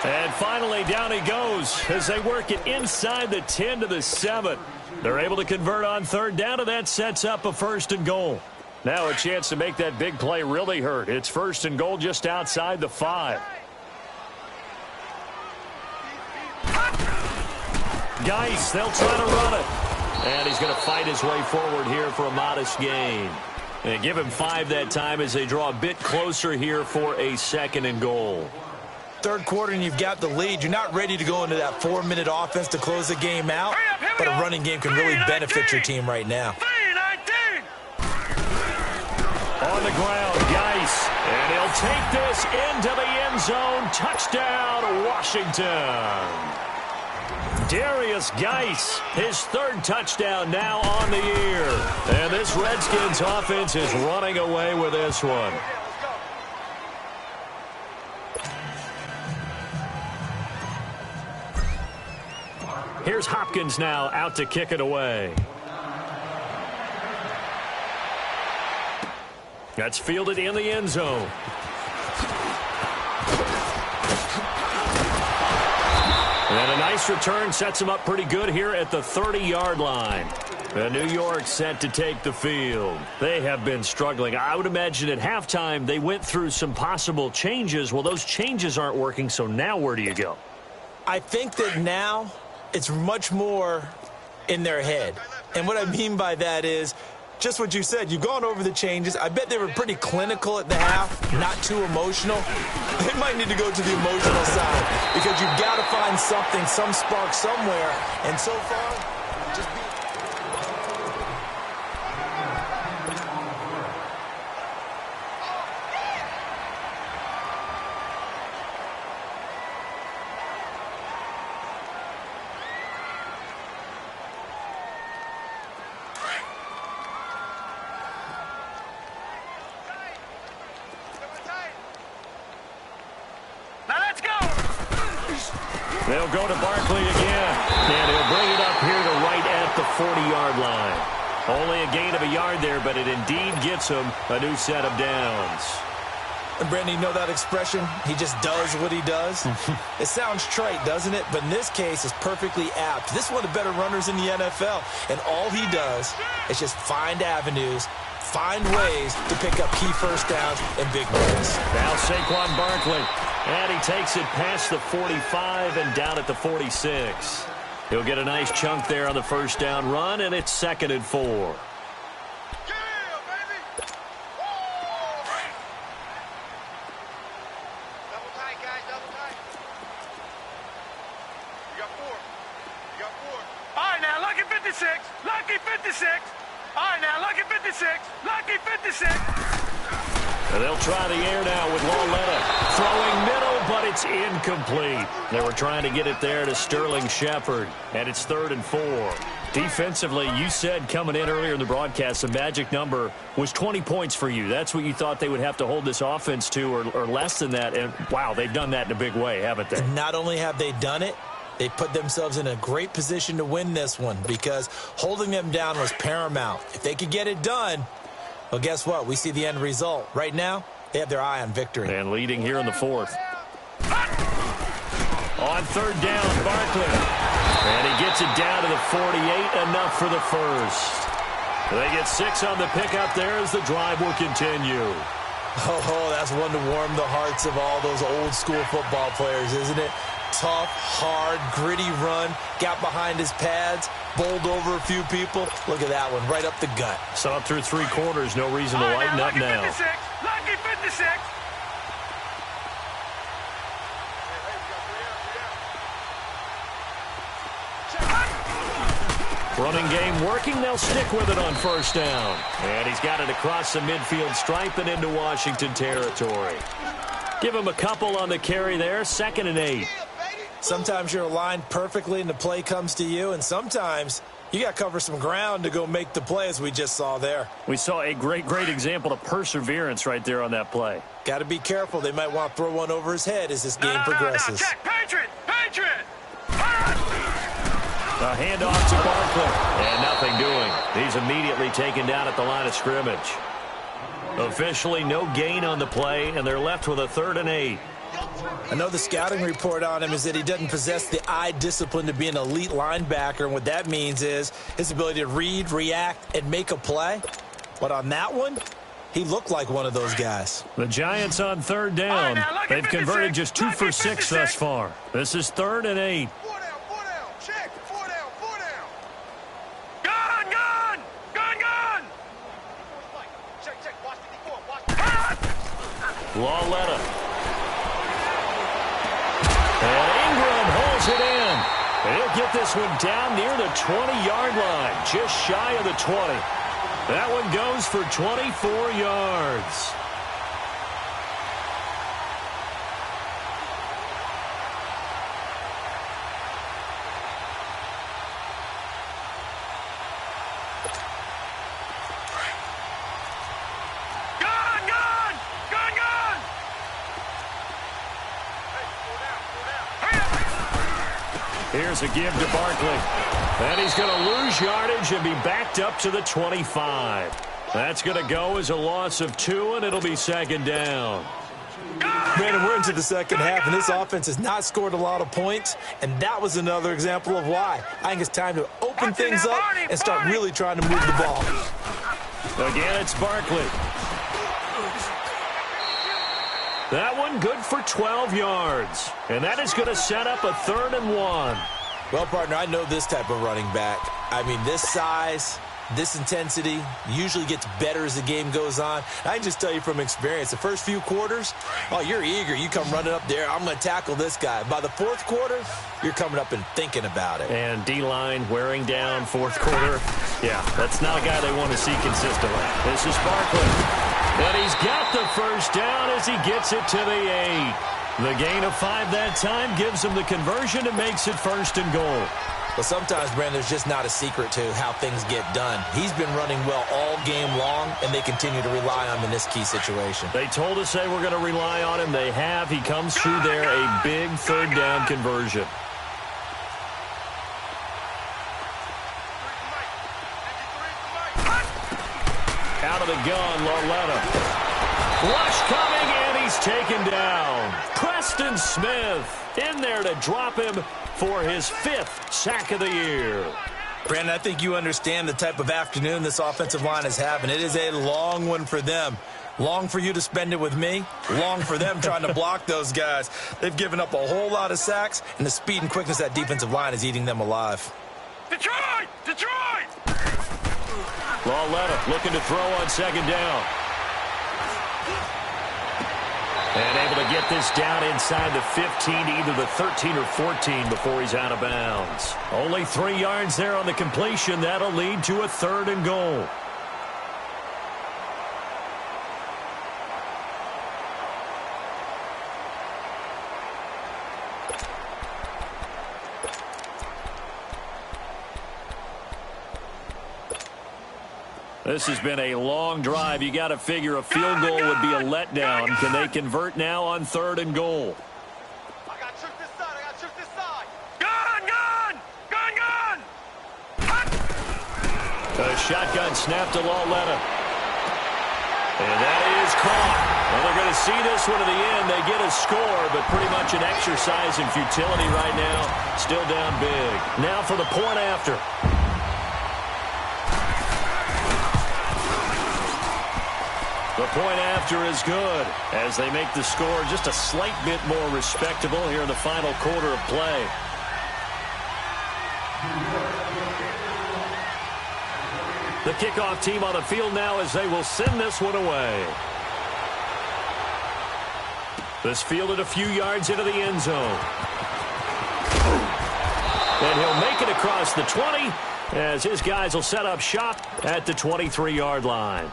And finally down he goes as they work it inside the 10 to the 7. They're able to convert on 3rd down, and that sets up a 1st and goal. Now a chance to make that big play really hurt. It's 1st and goal just outside the 5. Geis, they'll try to run it. And he's going to fight his way forward here for a modest gain. They give him 5 that time as they draw a bit closer here for a 2nd and goal. 3rd quarter and you've got the lead. You're not ready to go into that 4-minute offense to close the game out, but a running game can really benefit your team right now. On the ground, Geis, and he'll take this into the end zone. Touchdown, Washington. Darius Geis, his 3rd touchdown now on the year. And this Redskins offense is running away with this one. Here's Hopkins now out to kick it away. That's fielded in the end zone. And a nice return sets him up pretty good here at the 30-yard line. And New York set to take the field. They have been struggling. I would imagine at halftime they went through some possible changes. Well, those changes aren't working, so now where do you go? I think that now it's much more in their head. And what I mean by that is just what you said. You've gone over the changes. I bet they were pretty clinical at the half, not too emotional. They might need to go to the emotional side because you've got to find something, some spark somewhere. And so far, just be... They'll go to Barkley again, and he'll bring it up here to right at the 40-yard line. Only a gain of a yard there, but it indeed gets him a new set of downs. And Brandon, you know that expression? He just does what he does. It sounds trite, doesn't it? But in this case, it's perfectly apt. This is one of the better runners in the NFL, and all he does is just find avenues, find ways to pick up key first downs and big moments. Now Saquon Barkley. And he takes it past the 45 and down at the 46. He'll get a nice chunk there on the first down run, and it's 2nd and 4. Yeah, baby! Double tight, guys, double tight. You got 4. All right, now, lucky 56. Lucky 56. All right, now, lucky 56. Lucky 56. And they'll try the air now with Lauletta. Throwing middle, but it's incomplete. They were trying to get it there to Sterling Shepard. And it's 3rd and 4. Defensively, you said coming in earlier in the broadcast, the magic number was 20 points for you. That's what you thought they would have to hold this offense to or less than that. And, wow, they've done that in a big way, haven't they? Not only have they done it, they put themselves in a great position to win this one because holding them down was paramount. If they could get it done, Well, guess what? We see the end result. Right now, they have their eye on victory. And leading here in the fourth. On third down, Barkley. And he gets it down to the 48, enough for the first. They get 6 on the pickup there as the drive will continue. Oh, that's one to warm the hearts of all those old-school football players, isn't it? Tough, hard, gritty run, got behind his pads, bowled over a few people. Look at that one, right up the gut. Saw it through 3 quarters, no reason to lighten up now. Lucky 56. Running game working, they'll stick with it on first down. And he's got it across the midfield stripe and into Washington territory. Give him a couple on the carry there, 2nd and 8. Sometimes you're aligned perfectly and the play comes to you, and sometimes you got to cover some ground to go make the play, as we just saw there. We saw a great example of perseverance right there on that play. Got to be careful. They might want to throw one over his head as this game progresses. Check, Patriot! A handoff to Barkley. And nothing doing. He's immediately taken down at the line of scrimmage. Officially no gain on the play, and they're left with a 3rd and 8. I know the scouting report on him is that he doesn't possess the eye discipline to be an elite linebacker, and what that means is his ability to read, react, and make a play. But on that one, he looked like one of those guys. The Giants on 3rd down. They've converted just 2 for 6 thus far. This is 3rd and 8. Lawletta. And Ingram holds it in. He'll get this one down near the 20-yard line, just shy of the 20. That one goes for 24 yards. Here's a give to Barkley. And he's going to lose yardage and be backed up to the 25. That's going to go as a loss of 2, and it'll be 2nd down. Brandon, we're into the second half, and this offense has not scored a lot of points, and that was another example of why. I think it's time to open things up and start really trying to move the ball. Again, it's Barkley. That one good for 12 yards. And that is going to set up a 3rd and 1. Well, partner, I know this type of running back. I mean, this size, this intensity usually gets better as the game goes on. I can just tell you from experience, the first few quarters, oh, you're eager. You come running up there, I'm going to tackle this guy. By the 4th quarter, you're coming up and thinking about it. And D-line wearing down 4th quarter. Yeah, that's not a guy they want to see consistently. This is Barkley. And he's got the first down as he gets it to the 8. The gain of 5 that time gives him the conversion and makes it 1st and goal. But sometimes, Brandon, there's just not a secret to how things get done. He's been running well all game long, and they continue to rely on him in this key situation. They told us they were going to rely on him. They have. He comes through there, a big 3rd down conversion. Out of the gun, Lawletta. Rush coming, and he's taken down. Preston Smith in there to drop him for his 5th sack of the year. Brandon, I think you understand the type of afternoon this offensive line is having. It is a long one for them. Long for you to spend it with me. Long for them trying to block those guys. They've given up a whole lot of sacks, and the speed and quickness of that defensive line is eating them alive. Detroit! Detroit! Lawletta looking to throw on 2nd down. And able to get this down inside the 15, either the 13 or 14 before he's out of bounds. Only 3 yards there on the completion. That'll lead to a 3rd and goal. This has been a long drive. You got to figure a field goal would be a letdown. Can they convert now on 3rd and goal? I got to shoot this side. I got to shoot this side. Gun! Gun! Gun! Gun! A shotgun snap to Lawletta. And that is caught. Well, they're going to see this one to the end. They get a score, but pretty much an exercise in futility right now. Still down big. Now for the point after. The point after is good as they make the score just a slight bit more respectable here in the final quarter of play. The kickoff team on the field now as they will send this one away. This fielded a few yards into the end zone. And he'll make it across the 20 as his guys will set up shop at the 23-yard line.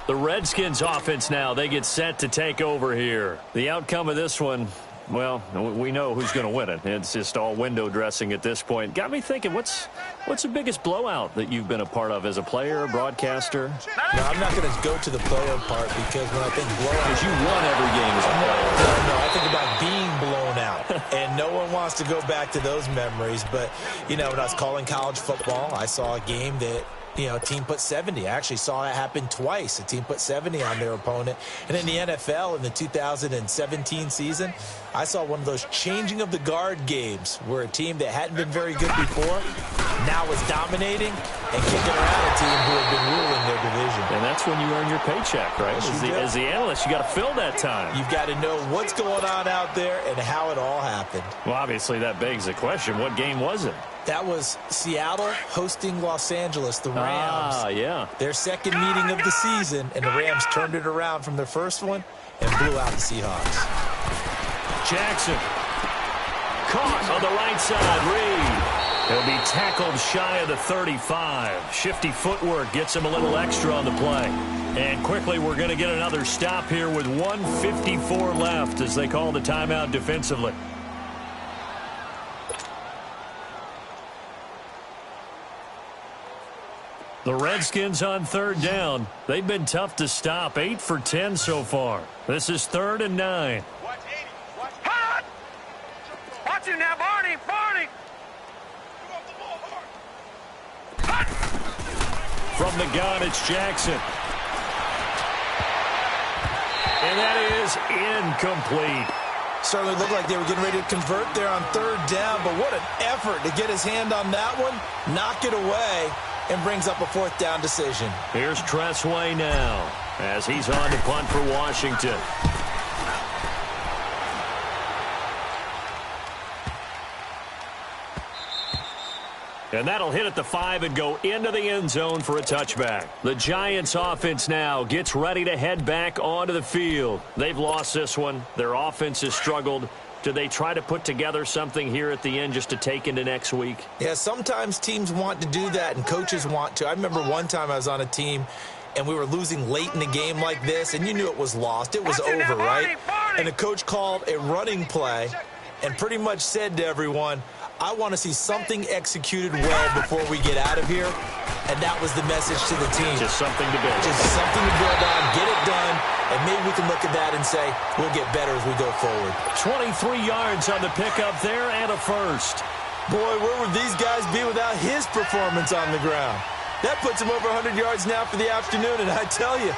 The Redskins offense now, they get set to take over here. The outcome of this one, well, we know who's going to win it. It's just all window dressing at this point. Got me thinking, what's the biggest blowout that you've been a part of as a player, a broadcaster? No, I'm not going to go to the player part because when I think blowout... Because you won every game as a player. No, I think about being blown out. And no one wants to go back to those memories. But, you know, when I was calling college football, I saw a game that... a team put 70. I actually saw it happen twice. A team put 70 on their opponent. And in the NFL, in the 2017 season, I saw one of those changing of the guard games where a team that hadn't been very good before now was dominating and kicking around a team who had been ruling their division. And that's when you earn your paycheck, right? As the analyst, you got to fill that time. You've got to know what's going on out there and how it all happened. Well, obviously, that begs the question, what game was it? That was Seattle hosting Los Angeles, the Rams. Ah, yeah. Their second meeting of the season, and the Rams turned it around from their first one and blew out the Seahawks. Jackson. Caught on the right side. Reed. He'll be tackled shy of the 35. Shifty footwork gets him a little extra on the play. And quickly, we're going to get another stop here with 1:54 left as they call the timeout defensively. The Redskins on third down. They've been tough to stop. 8 for 10 so far. This is 3rd and 9. Hot! Watch him now, Barney! Barney! Hot! From the gun, it's Jackson. And that is incomplete. Certainly looked like they were getting ready to convert there on third down, but what an effort to get his hand on that one, knock it away, and brings up a 4th down decision. Here's Tressway now as he's on to punt for Washington. And that'll hit at the 5 and go into the end zone for a touchback. The Giants offense now gets ready to head back onto the field. They've lost this one. Their offense has struggled. Do they try to put together something here at the end just to take into next week? Yeah, sometimes teams want to do that and coaches want to. I remember one time I was on a team and we were losing late in a game like this and you knew it was lost. It was over, right? And the coach called a running play and pretty much said to everyone, I want to see something executed well before we get out of here. And that was the message to the team. Just something to build. Just something to build on, get it done, and maybe we can look at that and say we'll get better as we go forward. 23 yards on the pickup there and a first. Boy, where would these guys be without his performance on the ground? That puts him over 100 yards now for the afternoon, and I tell you,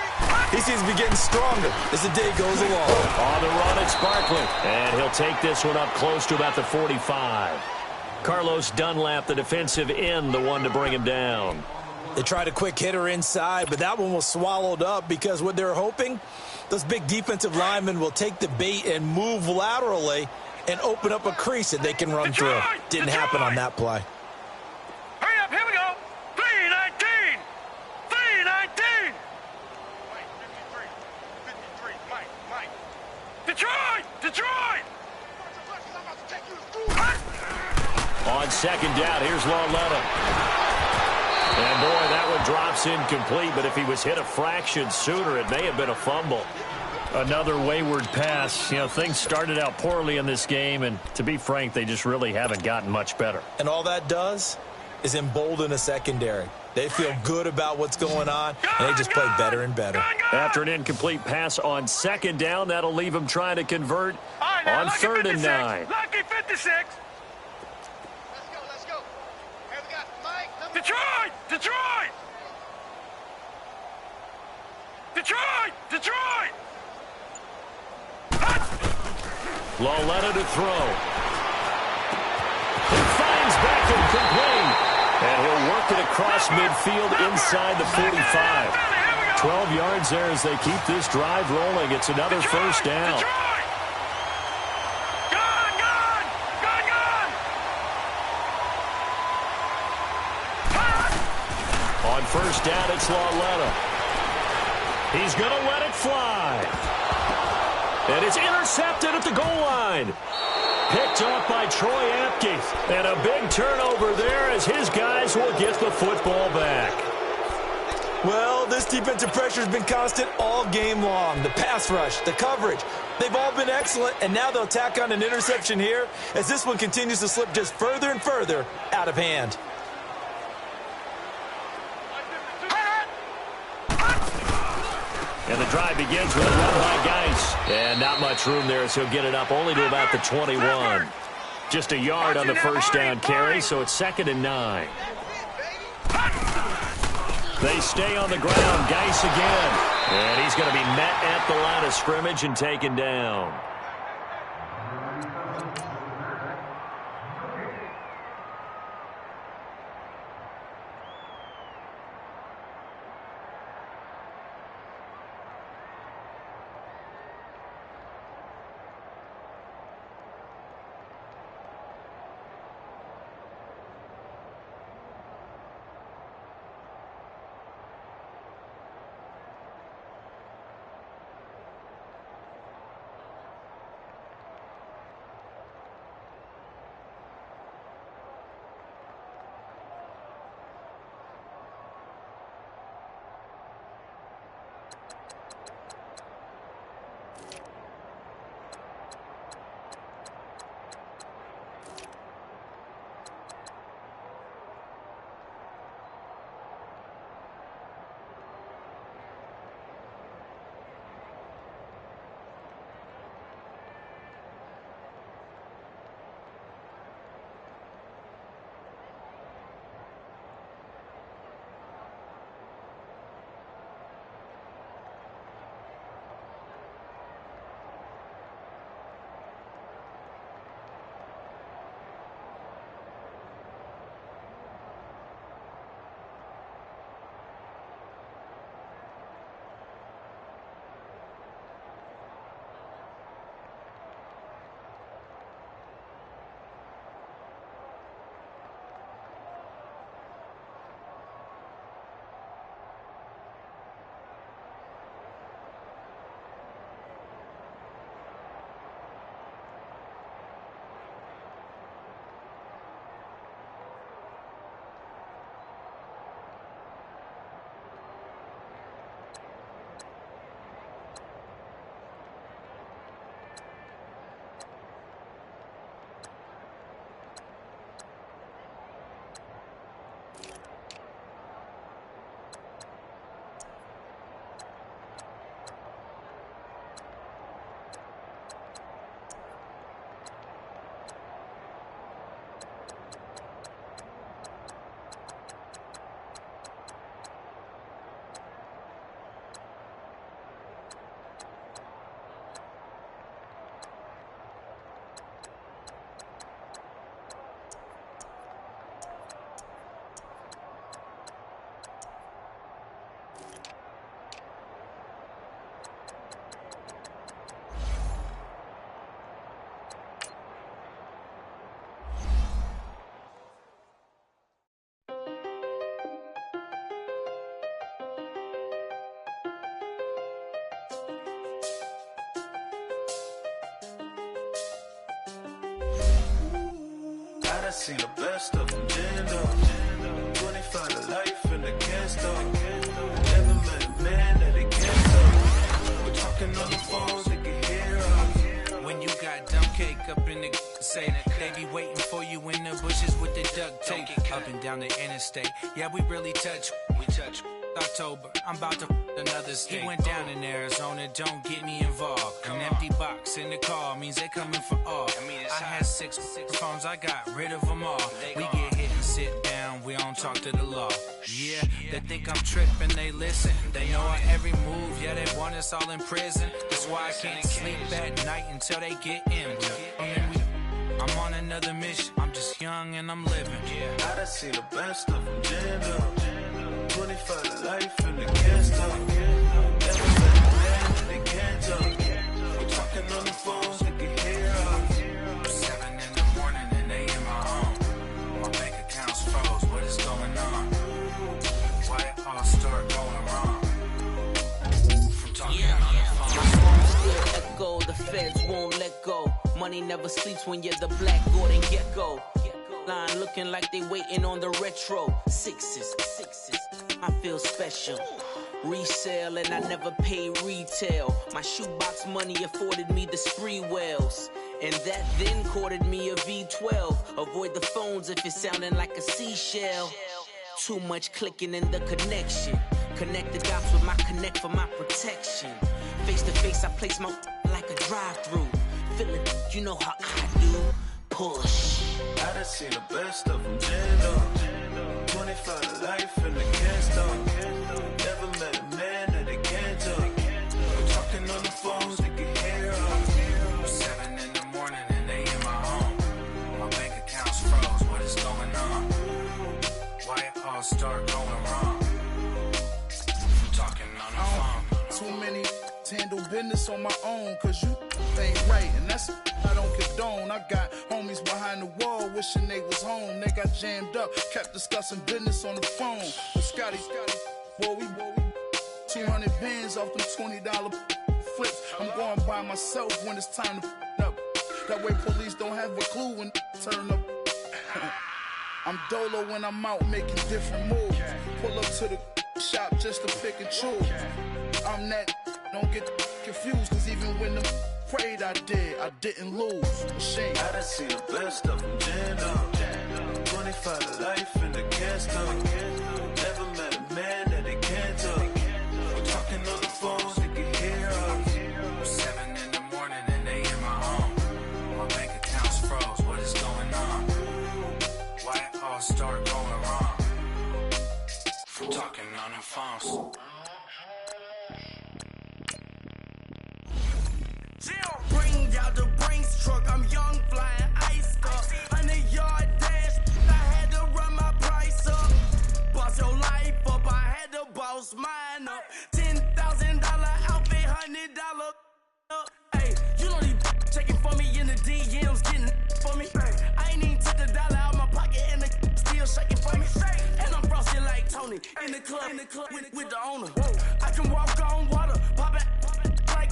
he seems to be getting stronger as the day goes along. On the run, it's Barkley. And he'll take this one up close to about the 45. Carlos Dunlap, the defensive end, the one to bring him down. They tried a quick hitter inside, but that one was swallowed up because what they're hoping, those big defensive linemen will take the bait and move laterally and open up a crease that they can run through. Didn't happen on that play. Hurry up, here we go. 3:19. 3:19. Mike. Detroit. On second down, here's Lauletta. And, boy, that one drops incomplete, but if he was hit a fraction sooner, it may have been a fumble. Another wayward pass. You know, things started out poorly in this game, and to be frank, they just really haven't gotten much better. And all that does is embolden a secondary. They feel good about what's going on, and they just play better and better. After an incomplete pass on second down, that'll leave them trying to convert on 3rd and 9. Lucky 56. Let's go. Here we got Mike. Detroit. Detroit! Lauletta to throw. He finds Beckham complete. And he'll work it across midfield inside the 45. 12 yards there as they keep this drive rolling. It's another first down. On first down, it's Lauletta. He's going to let it fly. And it's intercepted at the goal line. Picked off by Troy Apke. And a big turnover there as his guys will get the football back. Well, this defensive pressure has been constant all game long. The pass rush, the coverage, they've all been excellent, and now they'll tack on an interception here as this one continues to slip just further and further out of hand. And the drive begins with a run by Geis. And not much room there as he'll get it up only to about the 21. Just a yard on the first down carry, so it's 2nd and 9. They stay on the ground. Geis again. And he's going to be met at the line of scrimmage and taken down. I seen the best of them, Jando. 25 to life in the can't Never met a man that it can't stop. We're talking on the phones, they can hear us. When you got dumb cake up in the say that they be waiting for you in the bushes with the duct tape up and down the interstate. Yeah, we really touch. We touch. October, I'm about to another state. He went down in Arizona, don't get me involved. An empty box in the car means they coming for all. I had six phones, I got rid of them all. We get hit and sit down, we don't talk to the law. Yeah, they think I'm tripping, they listen. They know our every move, yeah, they want want us all in prison. That's why I can't sleep at night until they get in. I'm on another mission. I'm just young and I'm living. I done seen the best of them jammed up. 25 to life and they can't stop. Never met a man that they can't talk. We're talking on the phones, they can hear us. 7 in the morning and they in my home. My bank account's froze. What is going on? Why it all start going wrong? From talking on the phone. Still echo, the feds won't let go. Money never sleeps when you're the black golden gecko. Line looking like they waiting on the retro. Sixes, I feel special. Resale and I never pay retail. My shoebox money afforded me the spree wells. And that then courted me a V12. Avoid the phones if it's sounding like a seashell. Too much clicking in the connection. Connect the dots with my connect for my protection. Face to face, I place my like a drive-through. Feeling, you know how I do. Push. I done seen the best of them jammed up. 25 to life and they can't stop. Never met a man that they can't talk. We're talking on the phones, they can hear us. 7 in the morning and they in my home. My bank account's froze. What is going on? Why it all start going wrong? I'm talking on the phone. Too many handle business on my own, cause you ain't right, and that's I don't condone. I got homies behind the wall wishing they was home. They got jammed up, kept discussing business on the phone. But Scotty, boy, we 200 bands off them $20 flips. I'm going by myself when it's time to up. That way police don't have a clue when turn up. I'm dolo when I'm out making different moves. Pull up to the shop just to pick and choose. I'm that, don't get confused, cause even when them prayed I didn't lose. Machine. I done seen the best of them jammed up. 25 to life and they can't stop. Never met a man that they can't talk. We're talking on the phones, they can hear us. 7 in the morning and they in my home. My bank account's froze. What is going on? Why it all start going wrong? From talking on the phones. Bring out the Brinks truck, I'm young, flying ice up. 100-yard dash, I had to run my price up. Boss your life up, I had to boss mine up. $10,000 outfit, $100 up. Hey, you know these checking for me in the DMs, getting for me. I ain't even took the dollar out my pocket and the still shaking for me. And I'm frosty like Tony in the club with the owner. I can walk on water, pop it like.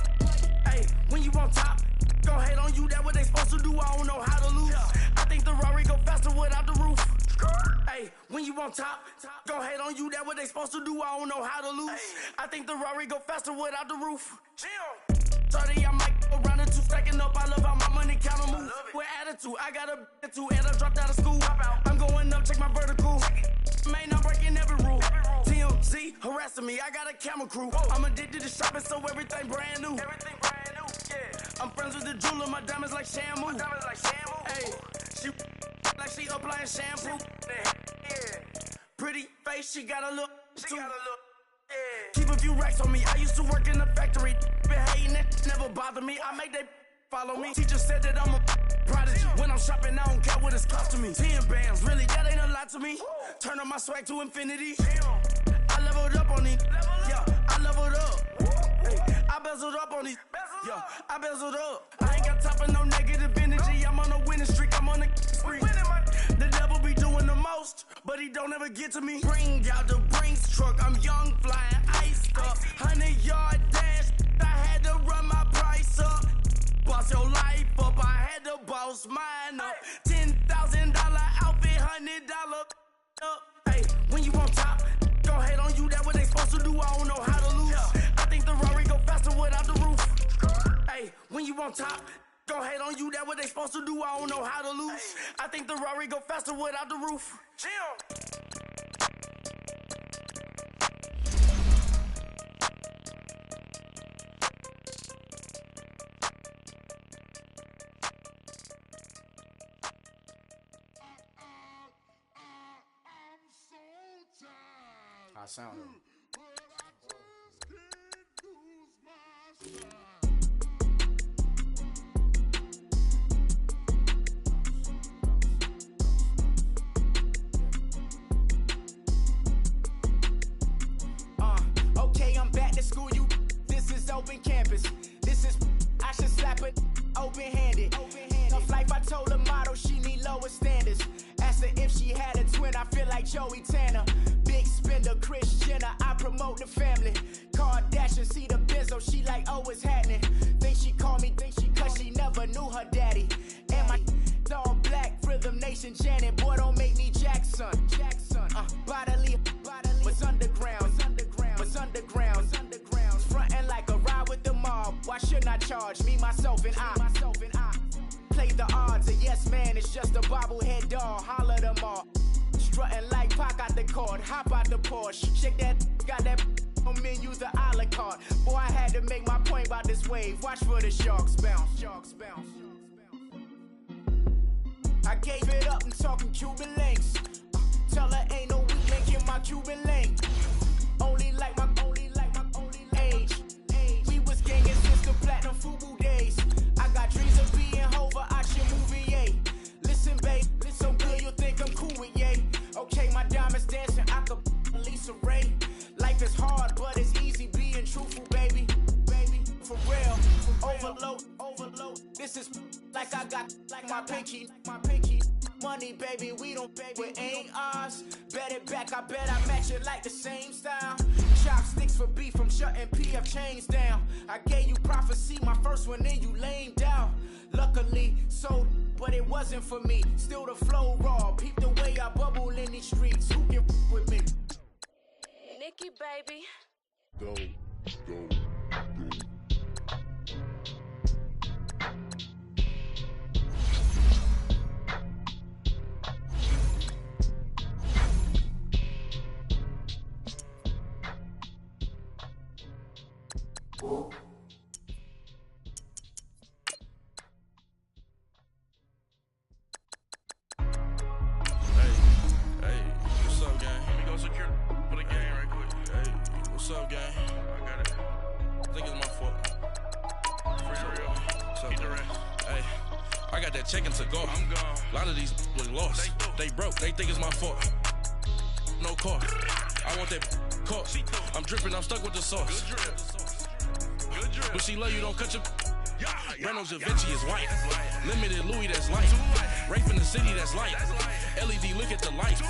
Hey, when you on top, gon' hate on you, that what they supposed to do, I don't know how to lose. I think the Rari go faster without the roof. Hey, when you on top, gon' hate on you, that what they supposed to do, I don't know how to lose. I think the Rari go faster without the roof. 30, I might go round the two, stacking up, I love how my money count on move. With attitude, I got a attitude, and I dropped out of school. I'm going up, check my vertical. Man, I'm breaking every rule. TMZ harassing me, I got a camera crew. I'm addicted to shopping, so everything brand new. I'm friends with the jeweler, my diamonds like Shamu. Hey, she like she applying shampoo. Pretty face, she got a look. Keep a few racks on me. I used to work in the factory. Been hating it, never bother me. I make they follow me. Teacher said that I'm a prodigy. When I'm shopping, I don't care what it's costing me. 10 bands, really, that ain't a lot to me. Turn up my swag to infinity. I leveled up on these. Yeah, I leveled up. Hey, I bezeled up on these. Yeah, I bezeled up. I ain't got time for no negative energy. I'm on a winning streak. I'm on a spree. The devil be doing the most, but he don't ever get to me. Bring out the Brinks truck. I'm young, flying iced up. 100-yard dash. I had to run my price up. Boss your life up. I had to boss mine up. $10,000 outfit, $100 up. Hey, when you on top, gon' hate on you. That what they supposed to do. I don't know how to lose. I think the Rari go faster without the roof. Hey, when you on top, gon' hate on you. That what they supposed to do. I don't know how to lose. I think the Rari go faster without the roof. I sound dash and see the benzo, she like, oh, it's happening. Think she call me, cause she never knew her daddy. And my all black, Rhythm Nation Janet, boy, don't make me Jackson. Bodily, was underground. Frontin' like a ride with the mob. Why shouldn't I charge me, myself, and I? Play the odds, a yes man, it's just a bobblehead doll. Holler them all. Strutting like Pac out the court, hop out the Porsche. Shake that, got that on menus, the a la carte. Boy, I had to make my point about this wave. Watch for the sharks bounce. I gave it up, I'm talking Cuban links. Tell her ain't no weak link in my Cuban link. Only like my age. We was gangin' since the platinum FUBU days. I got dreams of being Hova out your movie, yay. Listen, babe, so good you'll think I'm cool with yay. Okay, my diamonds dancing, I could Lisa Ray. Life is hard, but it's easy being truthful, baby. For real, overload. This is like I got like my pinky. Money, baby, we don't pay, it ain't ours. Bet it back, I bet I match it like the same style. Chopsticks for beef, I'm shutting PF chains down. I gave you prophecy, my first one, then you lamed down. Luckily, sold, but it wasn't for me. Still the flow raw, peep the way I bubble in these streets. Who can with me? Nikki, baby. Go. Checking to go. I'm gone. A lot of these was lost. They broke. They think it's my fault. No car. I want that car. I'm dripping. I'm stuck with the sauce. Good drip. But she love you. Don't cut your. Reynolds Da Vinci is white. Limited Louis that's light. Rape in the city that's light. LED look at the lights.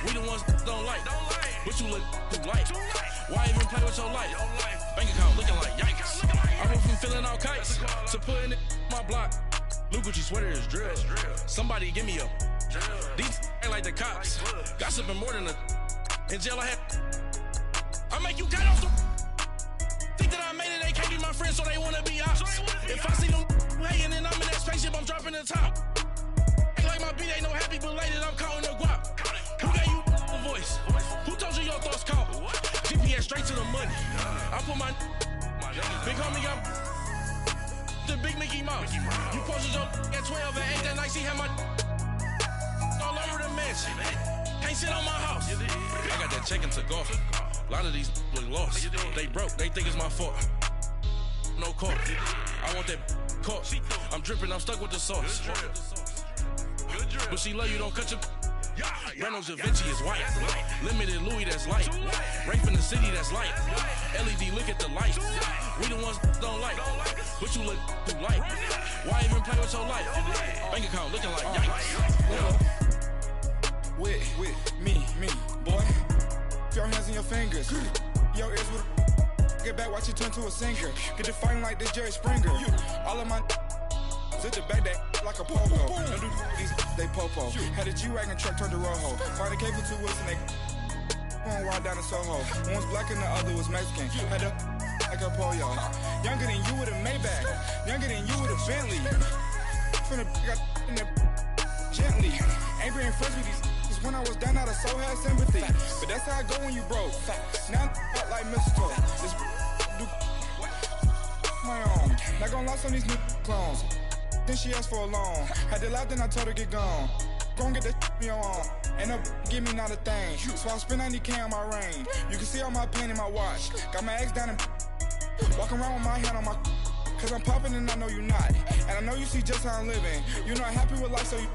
We the ones don't like. But you look too light. Why even play with your life? Bank account looking like yikes. I went from filling out kites to putting it in my block. Blue Gucci sweater is drill. Somebody give me a These ain't like the cops. Gossiping more than in jail I had. I make you cut off the. Think that I made it, they can't be my friends, so they wanna be ops. If I see them hanging and I'm in that spaceship, I'm dropping the top. Ain't like my beat ain't no happy belated, I'm counting the guap. Who gave you the voice? Who told you your thoughts count? GPS straight to the money. I put my big homie got the big Mickey Mouse. You posted your at 12 and 8 that night, she had my all over the mansion. Can't sit on my house. I got that checking to go. A lot of these was lost. They broke, they think it's my fault. No car. I want that car. I'm dripping, I'm stuck with the sauce. But she love you, don't cut your. Reynolds Da Vinci is white. Limited Louis that's light. Rape in the city that's light. LED look at the lights. We the ones don't like. But you look too light. Why even play with your life? Bank account looking like yikes. With me, boy. Your hands in your fingers. Your ears with get back, watch you turn to a singer. Get to fighting like this Jerry Springer. All of my sit the back that like a pogo. Don't do these they popo. Had a G-Wagon truck turned to Rojo. Find a cable 2 wheels and they going wild down in Soho. One was black and the other was Mexican. Had a like a pollo. Younger than you with a Maybach. Younger than you with a Bentley. From the got in the gently. Ain't being friends with these when I was down out of so had sympathy. But that's how I go when you broke. Now I'm like mistletoe. This do my own. Not gonna lie on these new clones. Then she asked for a loan. Had to laugh, then I told her get gone. Gon' get that me on. Ain't no give me not a thing. So I spend 90K on my ring. You can see all my pain in my watch. Got my ex down and walking around with my hand on my. Cause I'm popping and I know you not. And I know you see just how I'm living. You're not happy with life, so you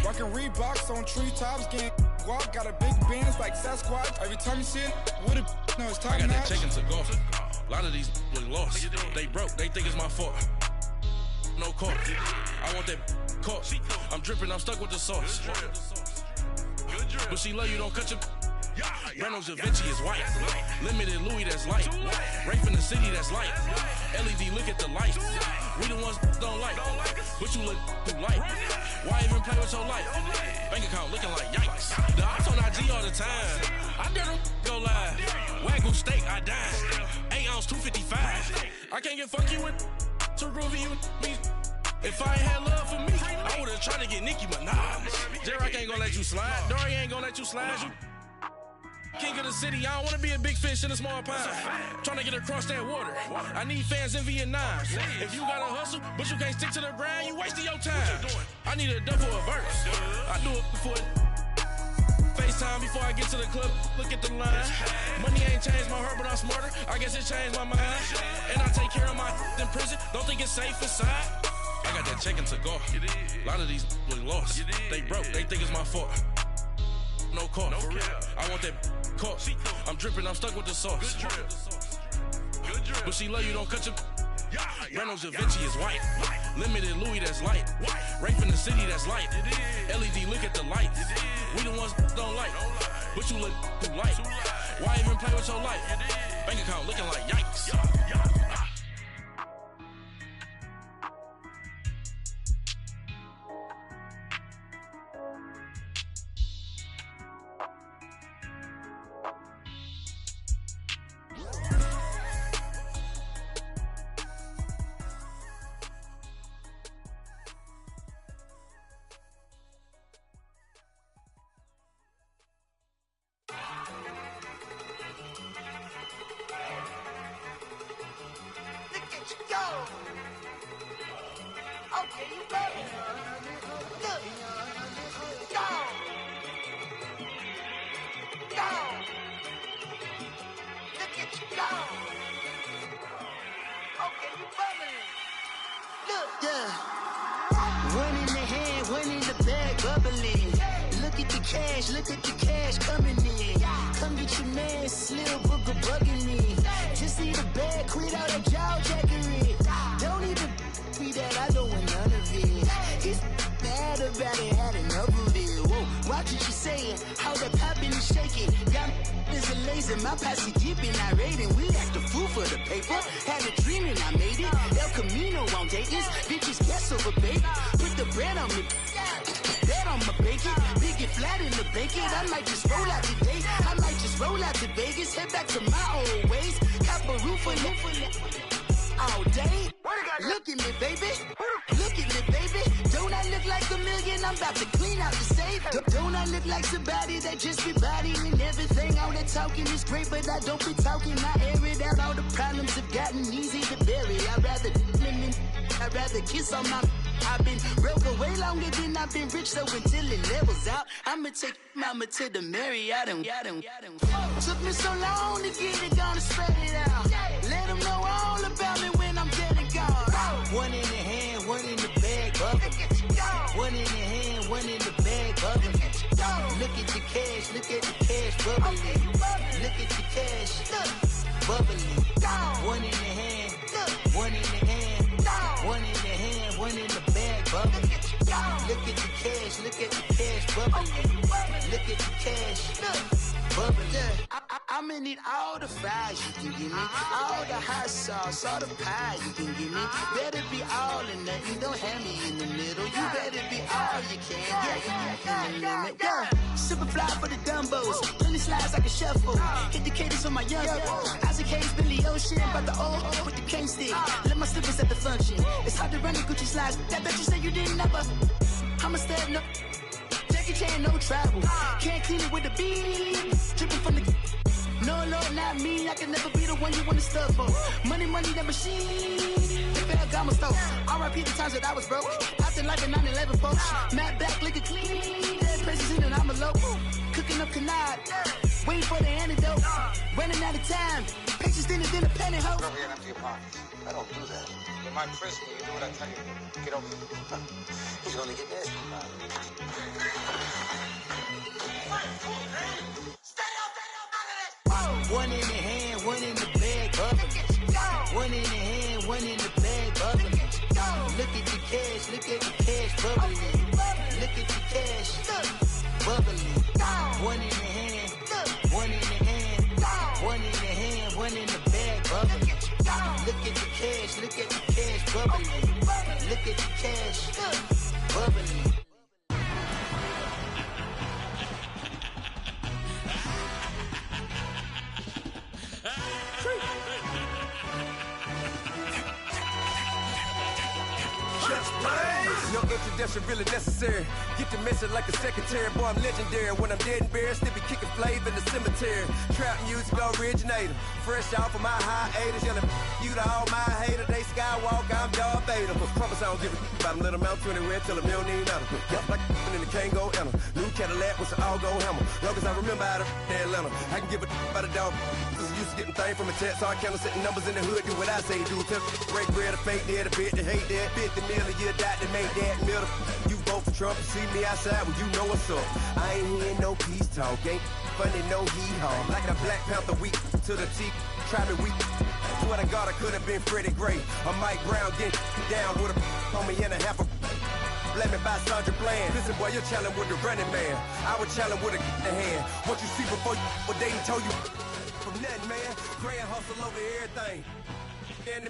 rockin' Reeboks on treetops, getting guap. Got a big Benz like Sasquatch. Every time you see it, with a no, it's time. I got that checking to go. A lot of these was lost. They broke, they think it's my fault. No car. I want that car. I'm dripping, I'm stuck with the sauce. But she love you, don't cut your. Reynolds Da Vinci is white. Limited Louis that's light. Rafe in the city that's light. LED look at the lights. We the ones don't like. But you look too light. Why even play with your life? Bank account looking like yikes. The ops on IG all the time. I dare them go live. Wagyu steak, I dine. 8 ounce, 255. I can't get funky with too groovy you me. If I ain't had love for me, I would've tried to get Nicki Minaj. J-Rock ain't gonna let you slide. Dory ain't gonna let you slide. You king of the city, I don't wanna be a big fish in a small pond. Trying to get across that water. I need fans in Vietnam. If you gotta hustle, but you can't stick to the grind, you wasting your time. I need a dub for a verse. I do it for FaceTime before I get to the club. Look at the line. Money ain't changed my heart, but I'm smarter. I guess it changed my mind. And I take care of my in prison. Don't think it's safe inside. I got that check and to go. A lot of these was lost. They broke. They think it's my fault. No call, for real. I want that caught. I'm dripping, I'm stuck with the sauce. Good drip. But she love you, don't cut your. Reynolds Da Vinci is white. Limited Louis that's light. Rafe in the city that's light. LED look at the lights. We the ones don't like. But you look too light. Why even play with your life? Bank account looking like yikes. Look at the cash coming in. Come get your man, Slim Booker bugging me. Just need a bag, quit all that jaw jackery. Don't even be that, I don't want none of it. He's bad about it, had enough of it. Whoa, watch what you saying, how that poppin' and shaking. Got is a laser, my posse deep and I raiding. We act a fool for the paper. Had a dream and I made it. El Camino on Dayton's, bitches guess over baby. Put the bread on me. Bet on my bacon, big and flat in the bacon. I might just roll out today. I might just roll out to Vegas, head back to my old ways. Cop a roof for all day. Look at me, baby. Look at me, baby. Don't I look like a million? I'm about to clean out the safe. Don't I look like somebody that just be bodying everything? All that talking is great, but I don't be talking. I air it out. All the problems have gotten easy to bury. I'd rather kiss on my. I've been broke way longer than I've been rich, so until it levels out, I'ma take mama to the Marriott and took me so long to get it, gonna spread it out. Let them know all about me when I'm dead and gone. One in the hand, one in the bag, bubble. One in the hand, one in the bag, bubble. Look at the cash, look at the cash, bubbling. Look at the cash, bubbling. One in the hand, one in the hand. One in the hand, one in the bag, bubbling. Look at the cash, look at the cash, bubbling. Look at the cash, bubbling. I'ma need all the fries you can give me, all the hot sauce, all the pie you can give me. Better be all or nothing, don't have me in the middle. You better be all you can, yeah. Super fly for the Dumbos, plenty slides like a shuffle. Hit the cadence on my young Isaac Hayes, Billy Ocean, but the old with the cane stick. Let my slippers at the function. It's hard to run the Gucci slides. That bet you say you didn't never. I'ma step no. Jackie Chan, no travel. Can't clean it with the beat. Dripping from the. No, Lord, not me. I can never be the one you want to stuff for. Money, that machine. The Ferragamo store. R.I.P. the times that I was broke. Out in life in 9/11, folks. Matte back, liquor clean. Dead places in and I'm a local. Cooking up canard. Waiting for the antidote. Running out of time. Patience thinner than a penny hoe. Over here and empty your pockets. I don't do that. In my prison, you do what I tell you. Get over here. He's gonna get nasty. One in the hand, one in the bag, bubbling. One in the hand, one in the bag, bubbling. Look at the cash, look at the cash, bubbling. Look at the cash, bubbling. One in the hand, bubbly. Look at the cash, bubbly. No introduction really necessary. Get the message like a secretary. Boy, I'm legendary. When I'm dead and buried, still be kicking flavor in the cemetery. Trap music originator. Fresh off of my hiatus. Yelling you to all my haters. They skywalk, I'm Darth Vader. Promise I don't give a about them. Let them out anywhere till them don't need matter. Yup, like and the can't go enter. New Cadillac with an all-go hammer. Long as I remember out of Atlanta. I can give a about a dog. Used to getting things from a text. So I count setting numbers in the hood. Do what I say do. Tell break bread, a fake dead, a bit to hate that. 50 million, you died to make that middle. You vote for Trump, you see me outside, well, you know what's up. I ain't hearing no peace talk, ain't funny, no hee-haw. Like the Black Panther weak to the teeth, try me weak. Swear to God, I could have been Freddie Gray. Or Mike Brown getting down with a homie and a half a. Let me buy Sandra Bland. Listen, boy, you're challenging with the running man. I would challenge with a hand. What you see before you, what they told you. From nothing, man. Grand hustle over everything. And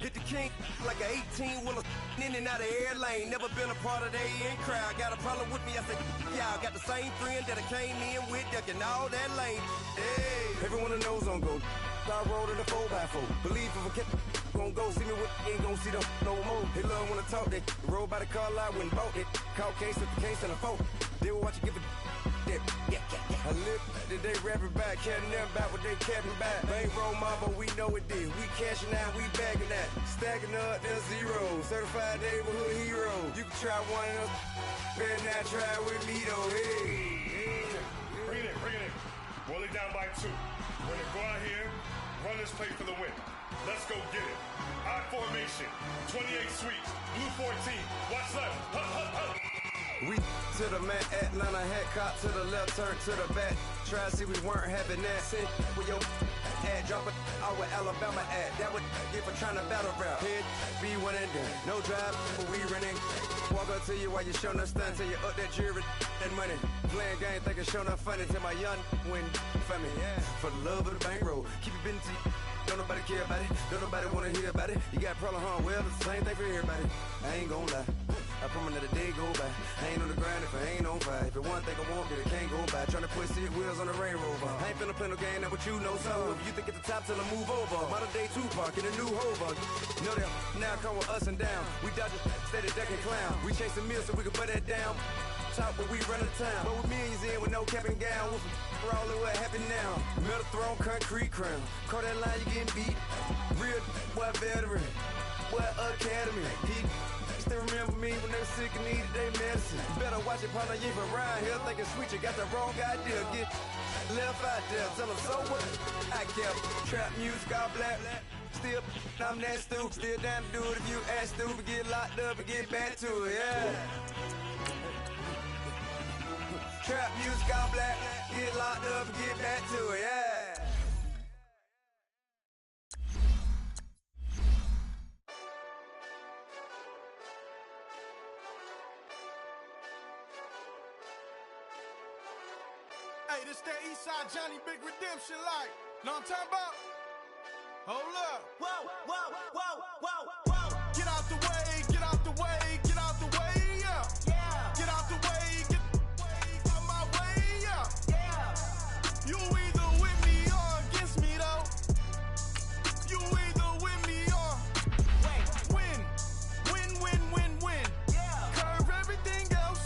hit the king like an 18-wheeler in and out of air lane. Never been a part of the in crowd. Got a problem with me, I said, y'all got the same friend that I came in with, ducking all that lane. Hey, everyone that knows on go. I rolled in a 4x4. Believe if I kept gon' go see me with ain't gon' see them no more. They love when I talk, they roll by the car lot when bought it. Caught case at the case and a phone. They will watch you give it. I live that they rapping back, caring them about what they capping back. Bankroll mama, we know it did. We cashing out, we bagging that. Stacking up, there's zero. Certified neighborhood hero. You can try one of them, better not try with me though. Hey. Bring it in. Roll it down by 2. We're gonna go out here, run this play for the win. Let's go get it. I formation, 28 sweeps, blue 14. Watch left. Hup, hup, hup. We to the man, Atlanta head cop to the left, turn to the back. Try to see we weren't having that. Send with your ad, drop it out with Alabama ad. That would get for trying to battle rap. Head, be one and done. No drive, but we running. Walk up to you while you showing us stunt till you up that jury and money. Playing game, thinking showing up funny till my young win for me. Yeah. For the love of the bankroll, keep it busy. Don't nobody care about it. Don't nobody wanna hear about it. You got a problem, huh? Well, it's the same thing for everybody. I ain't gon' lie. I promise that a day go by. I ain't on the grind if I ain't on fire. If it one thing I want, then it can't go by. Tryna put 6 wheels on the Range Rover. I ain't finna play no game, that what you know. So if you think it's the top till I move over. Modern day Tupac in a new hover. Know that now come with us and down. We dodge it, steady ducking clown. We chasing meals so we can put that down. Top when we run the town. But with millions in with no cap and gown. With rolling what happened now. Metal throne, concrete crown. Call that line, you getting beat. Real what veteran. What academy. He still remember me when they were sick and needed their medicine. Better watch it, partner, you from around here thinking sweet, you got the wrong idea. Get left out there, tell them so what I kept. Trap music, all black. Still, I'm that stupid. Still down to do it if you ask stupid. Get locked up and get back to it, yeah. Trap music, all black. Get locked up and get back to it, yeah. Hey, this that Eastside Johnny Big Redemption like. Know what I'm talking about? Hold up. Whoa, whoa, whoa, whoa, whoa. Get out the way, get out the way, get out the way, yeah. Get out the way, get out my way, yeah. You either with me or against me though. You either with me or win. Win, win, win, win. Curve everything else.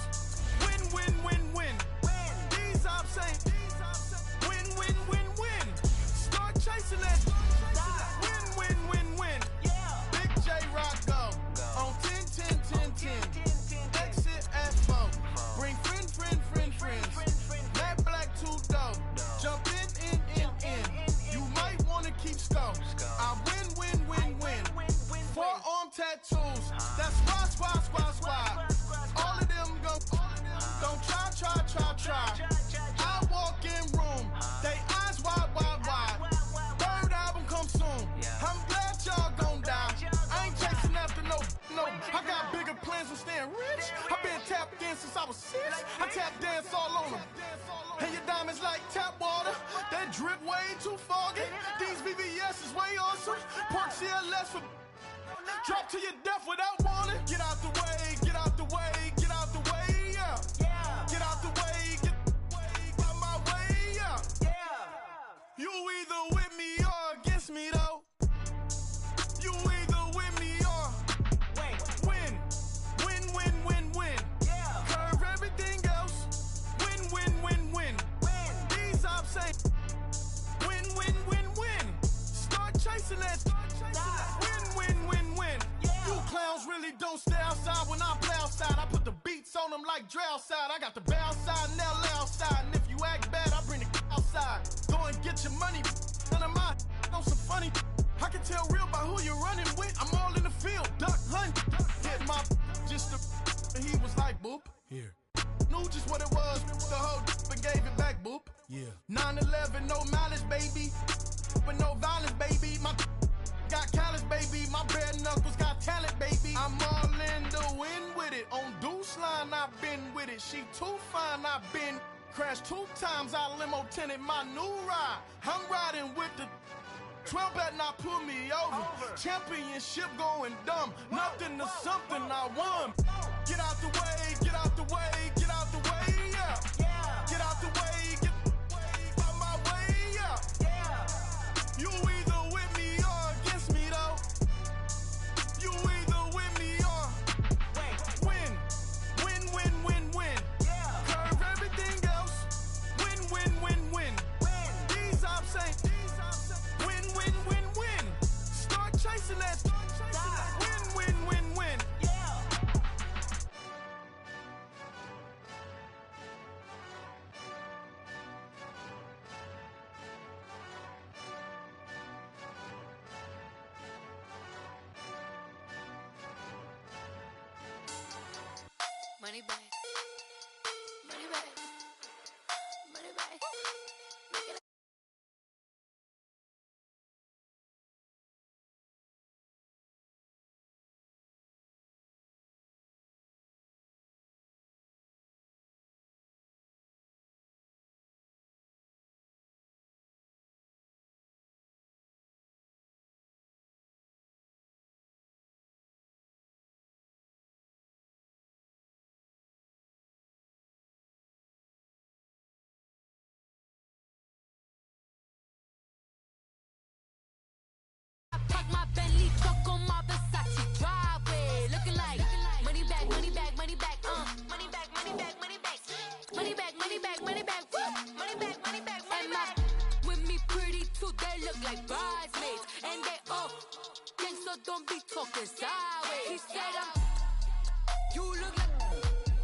Win, win, win, win. These I'm saying. Win, win, win, win. Start chasing that. Win, win, win, win. Big J Rock go. On 10, 10, 10, 10. Exit at 4. Bring friends. Matt Black 2 dough. Jump in. You might wanna keep score. I win. Forearm tattoos. That's squad. All of them go. Don't try. I walk in room. They eyes wide. Third album come soon. I'm glad y'all gon' die. I ain't chasing after no. I got bigger plans than staying rich. I've been tapped in since I was 6. I tap dance all on them. And your diamonds like tap water. That drip way too foggy. These VVS is way awesome. Park CLS for. Drop to your death without warning. Get out the way, get out the way, get out the way, yeah. Get out the way, get out my way, yeah. You either with me or against me, though. You either with me or win. Win. Curve everything else. Win. These ops say win. Start chasing that. Win. You clowns really don't stay outside when I play outside. I put the beats on them like Dre outside. I got the bow side and LA outside. And if you act bad, I bring the outside. Go and get your money. None of my know some funny. I can tell real by who you're running with. I'm all in the field. Duck hunt. Hit my just the and he was like boop. Here. Knew just what it was. The whole and gave it back boop. Yeah. 9/11, no malice, baby. But no violence, baby. My got callous, baby. My bare knuckles got talent, baby. I'm all in the wind with it. On Deuce line, I've been with it. She too fine, I've been crashed 2 times. I limo tinted my new ride. I'm riding with the 12 better not pull me over. Championship going dumb. Nothing to something I won. Get out the way, get out the way, get out the way, yeah. Get out the way, get out my way, yeah. You either with me or against me, though. You either with me or win. Curve everything else. Win. These ops say win. Start chasing that. Win. Money back. My Bentley truck on my Versace driveway, looking like money back, money back, money back, money back, money back, money back, money back, money back, money back, money back, money back, money back. With me pretty too, they look like bridesmaids, and they all gang, so don't be talking sideways. He said you look like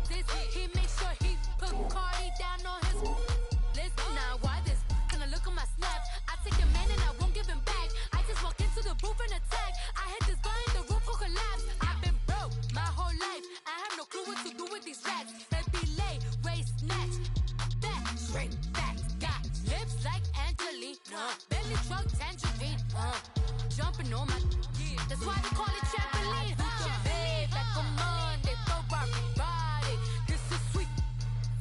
this. He made sure he put Cardi down on his list. Now why this? Can I look at my snap? I take a man and I won't give him back. I just walk into the booth and attack. I hit this guy in the roof will collapse. I've been broke my whole life. I have no clue what to do with these rats. Baby lay, waist snatch, back, straight back. Got lips like Angelina, belly truck tangerine. Jumping on my, that's why they call it trampoline. Babe, like a Monday, Ferrari body. This is sweet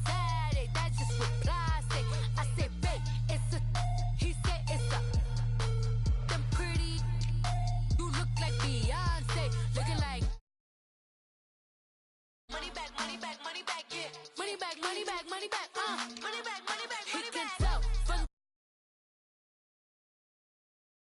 Saturday, that's just with plastic. I say, babe, it's a, he said it's a. Them pretty, you look like Beyonce, looking like money back, yeah. Money back, money back, money back.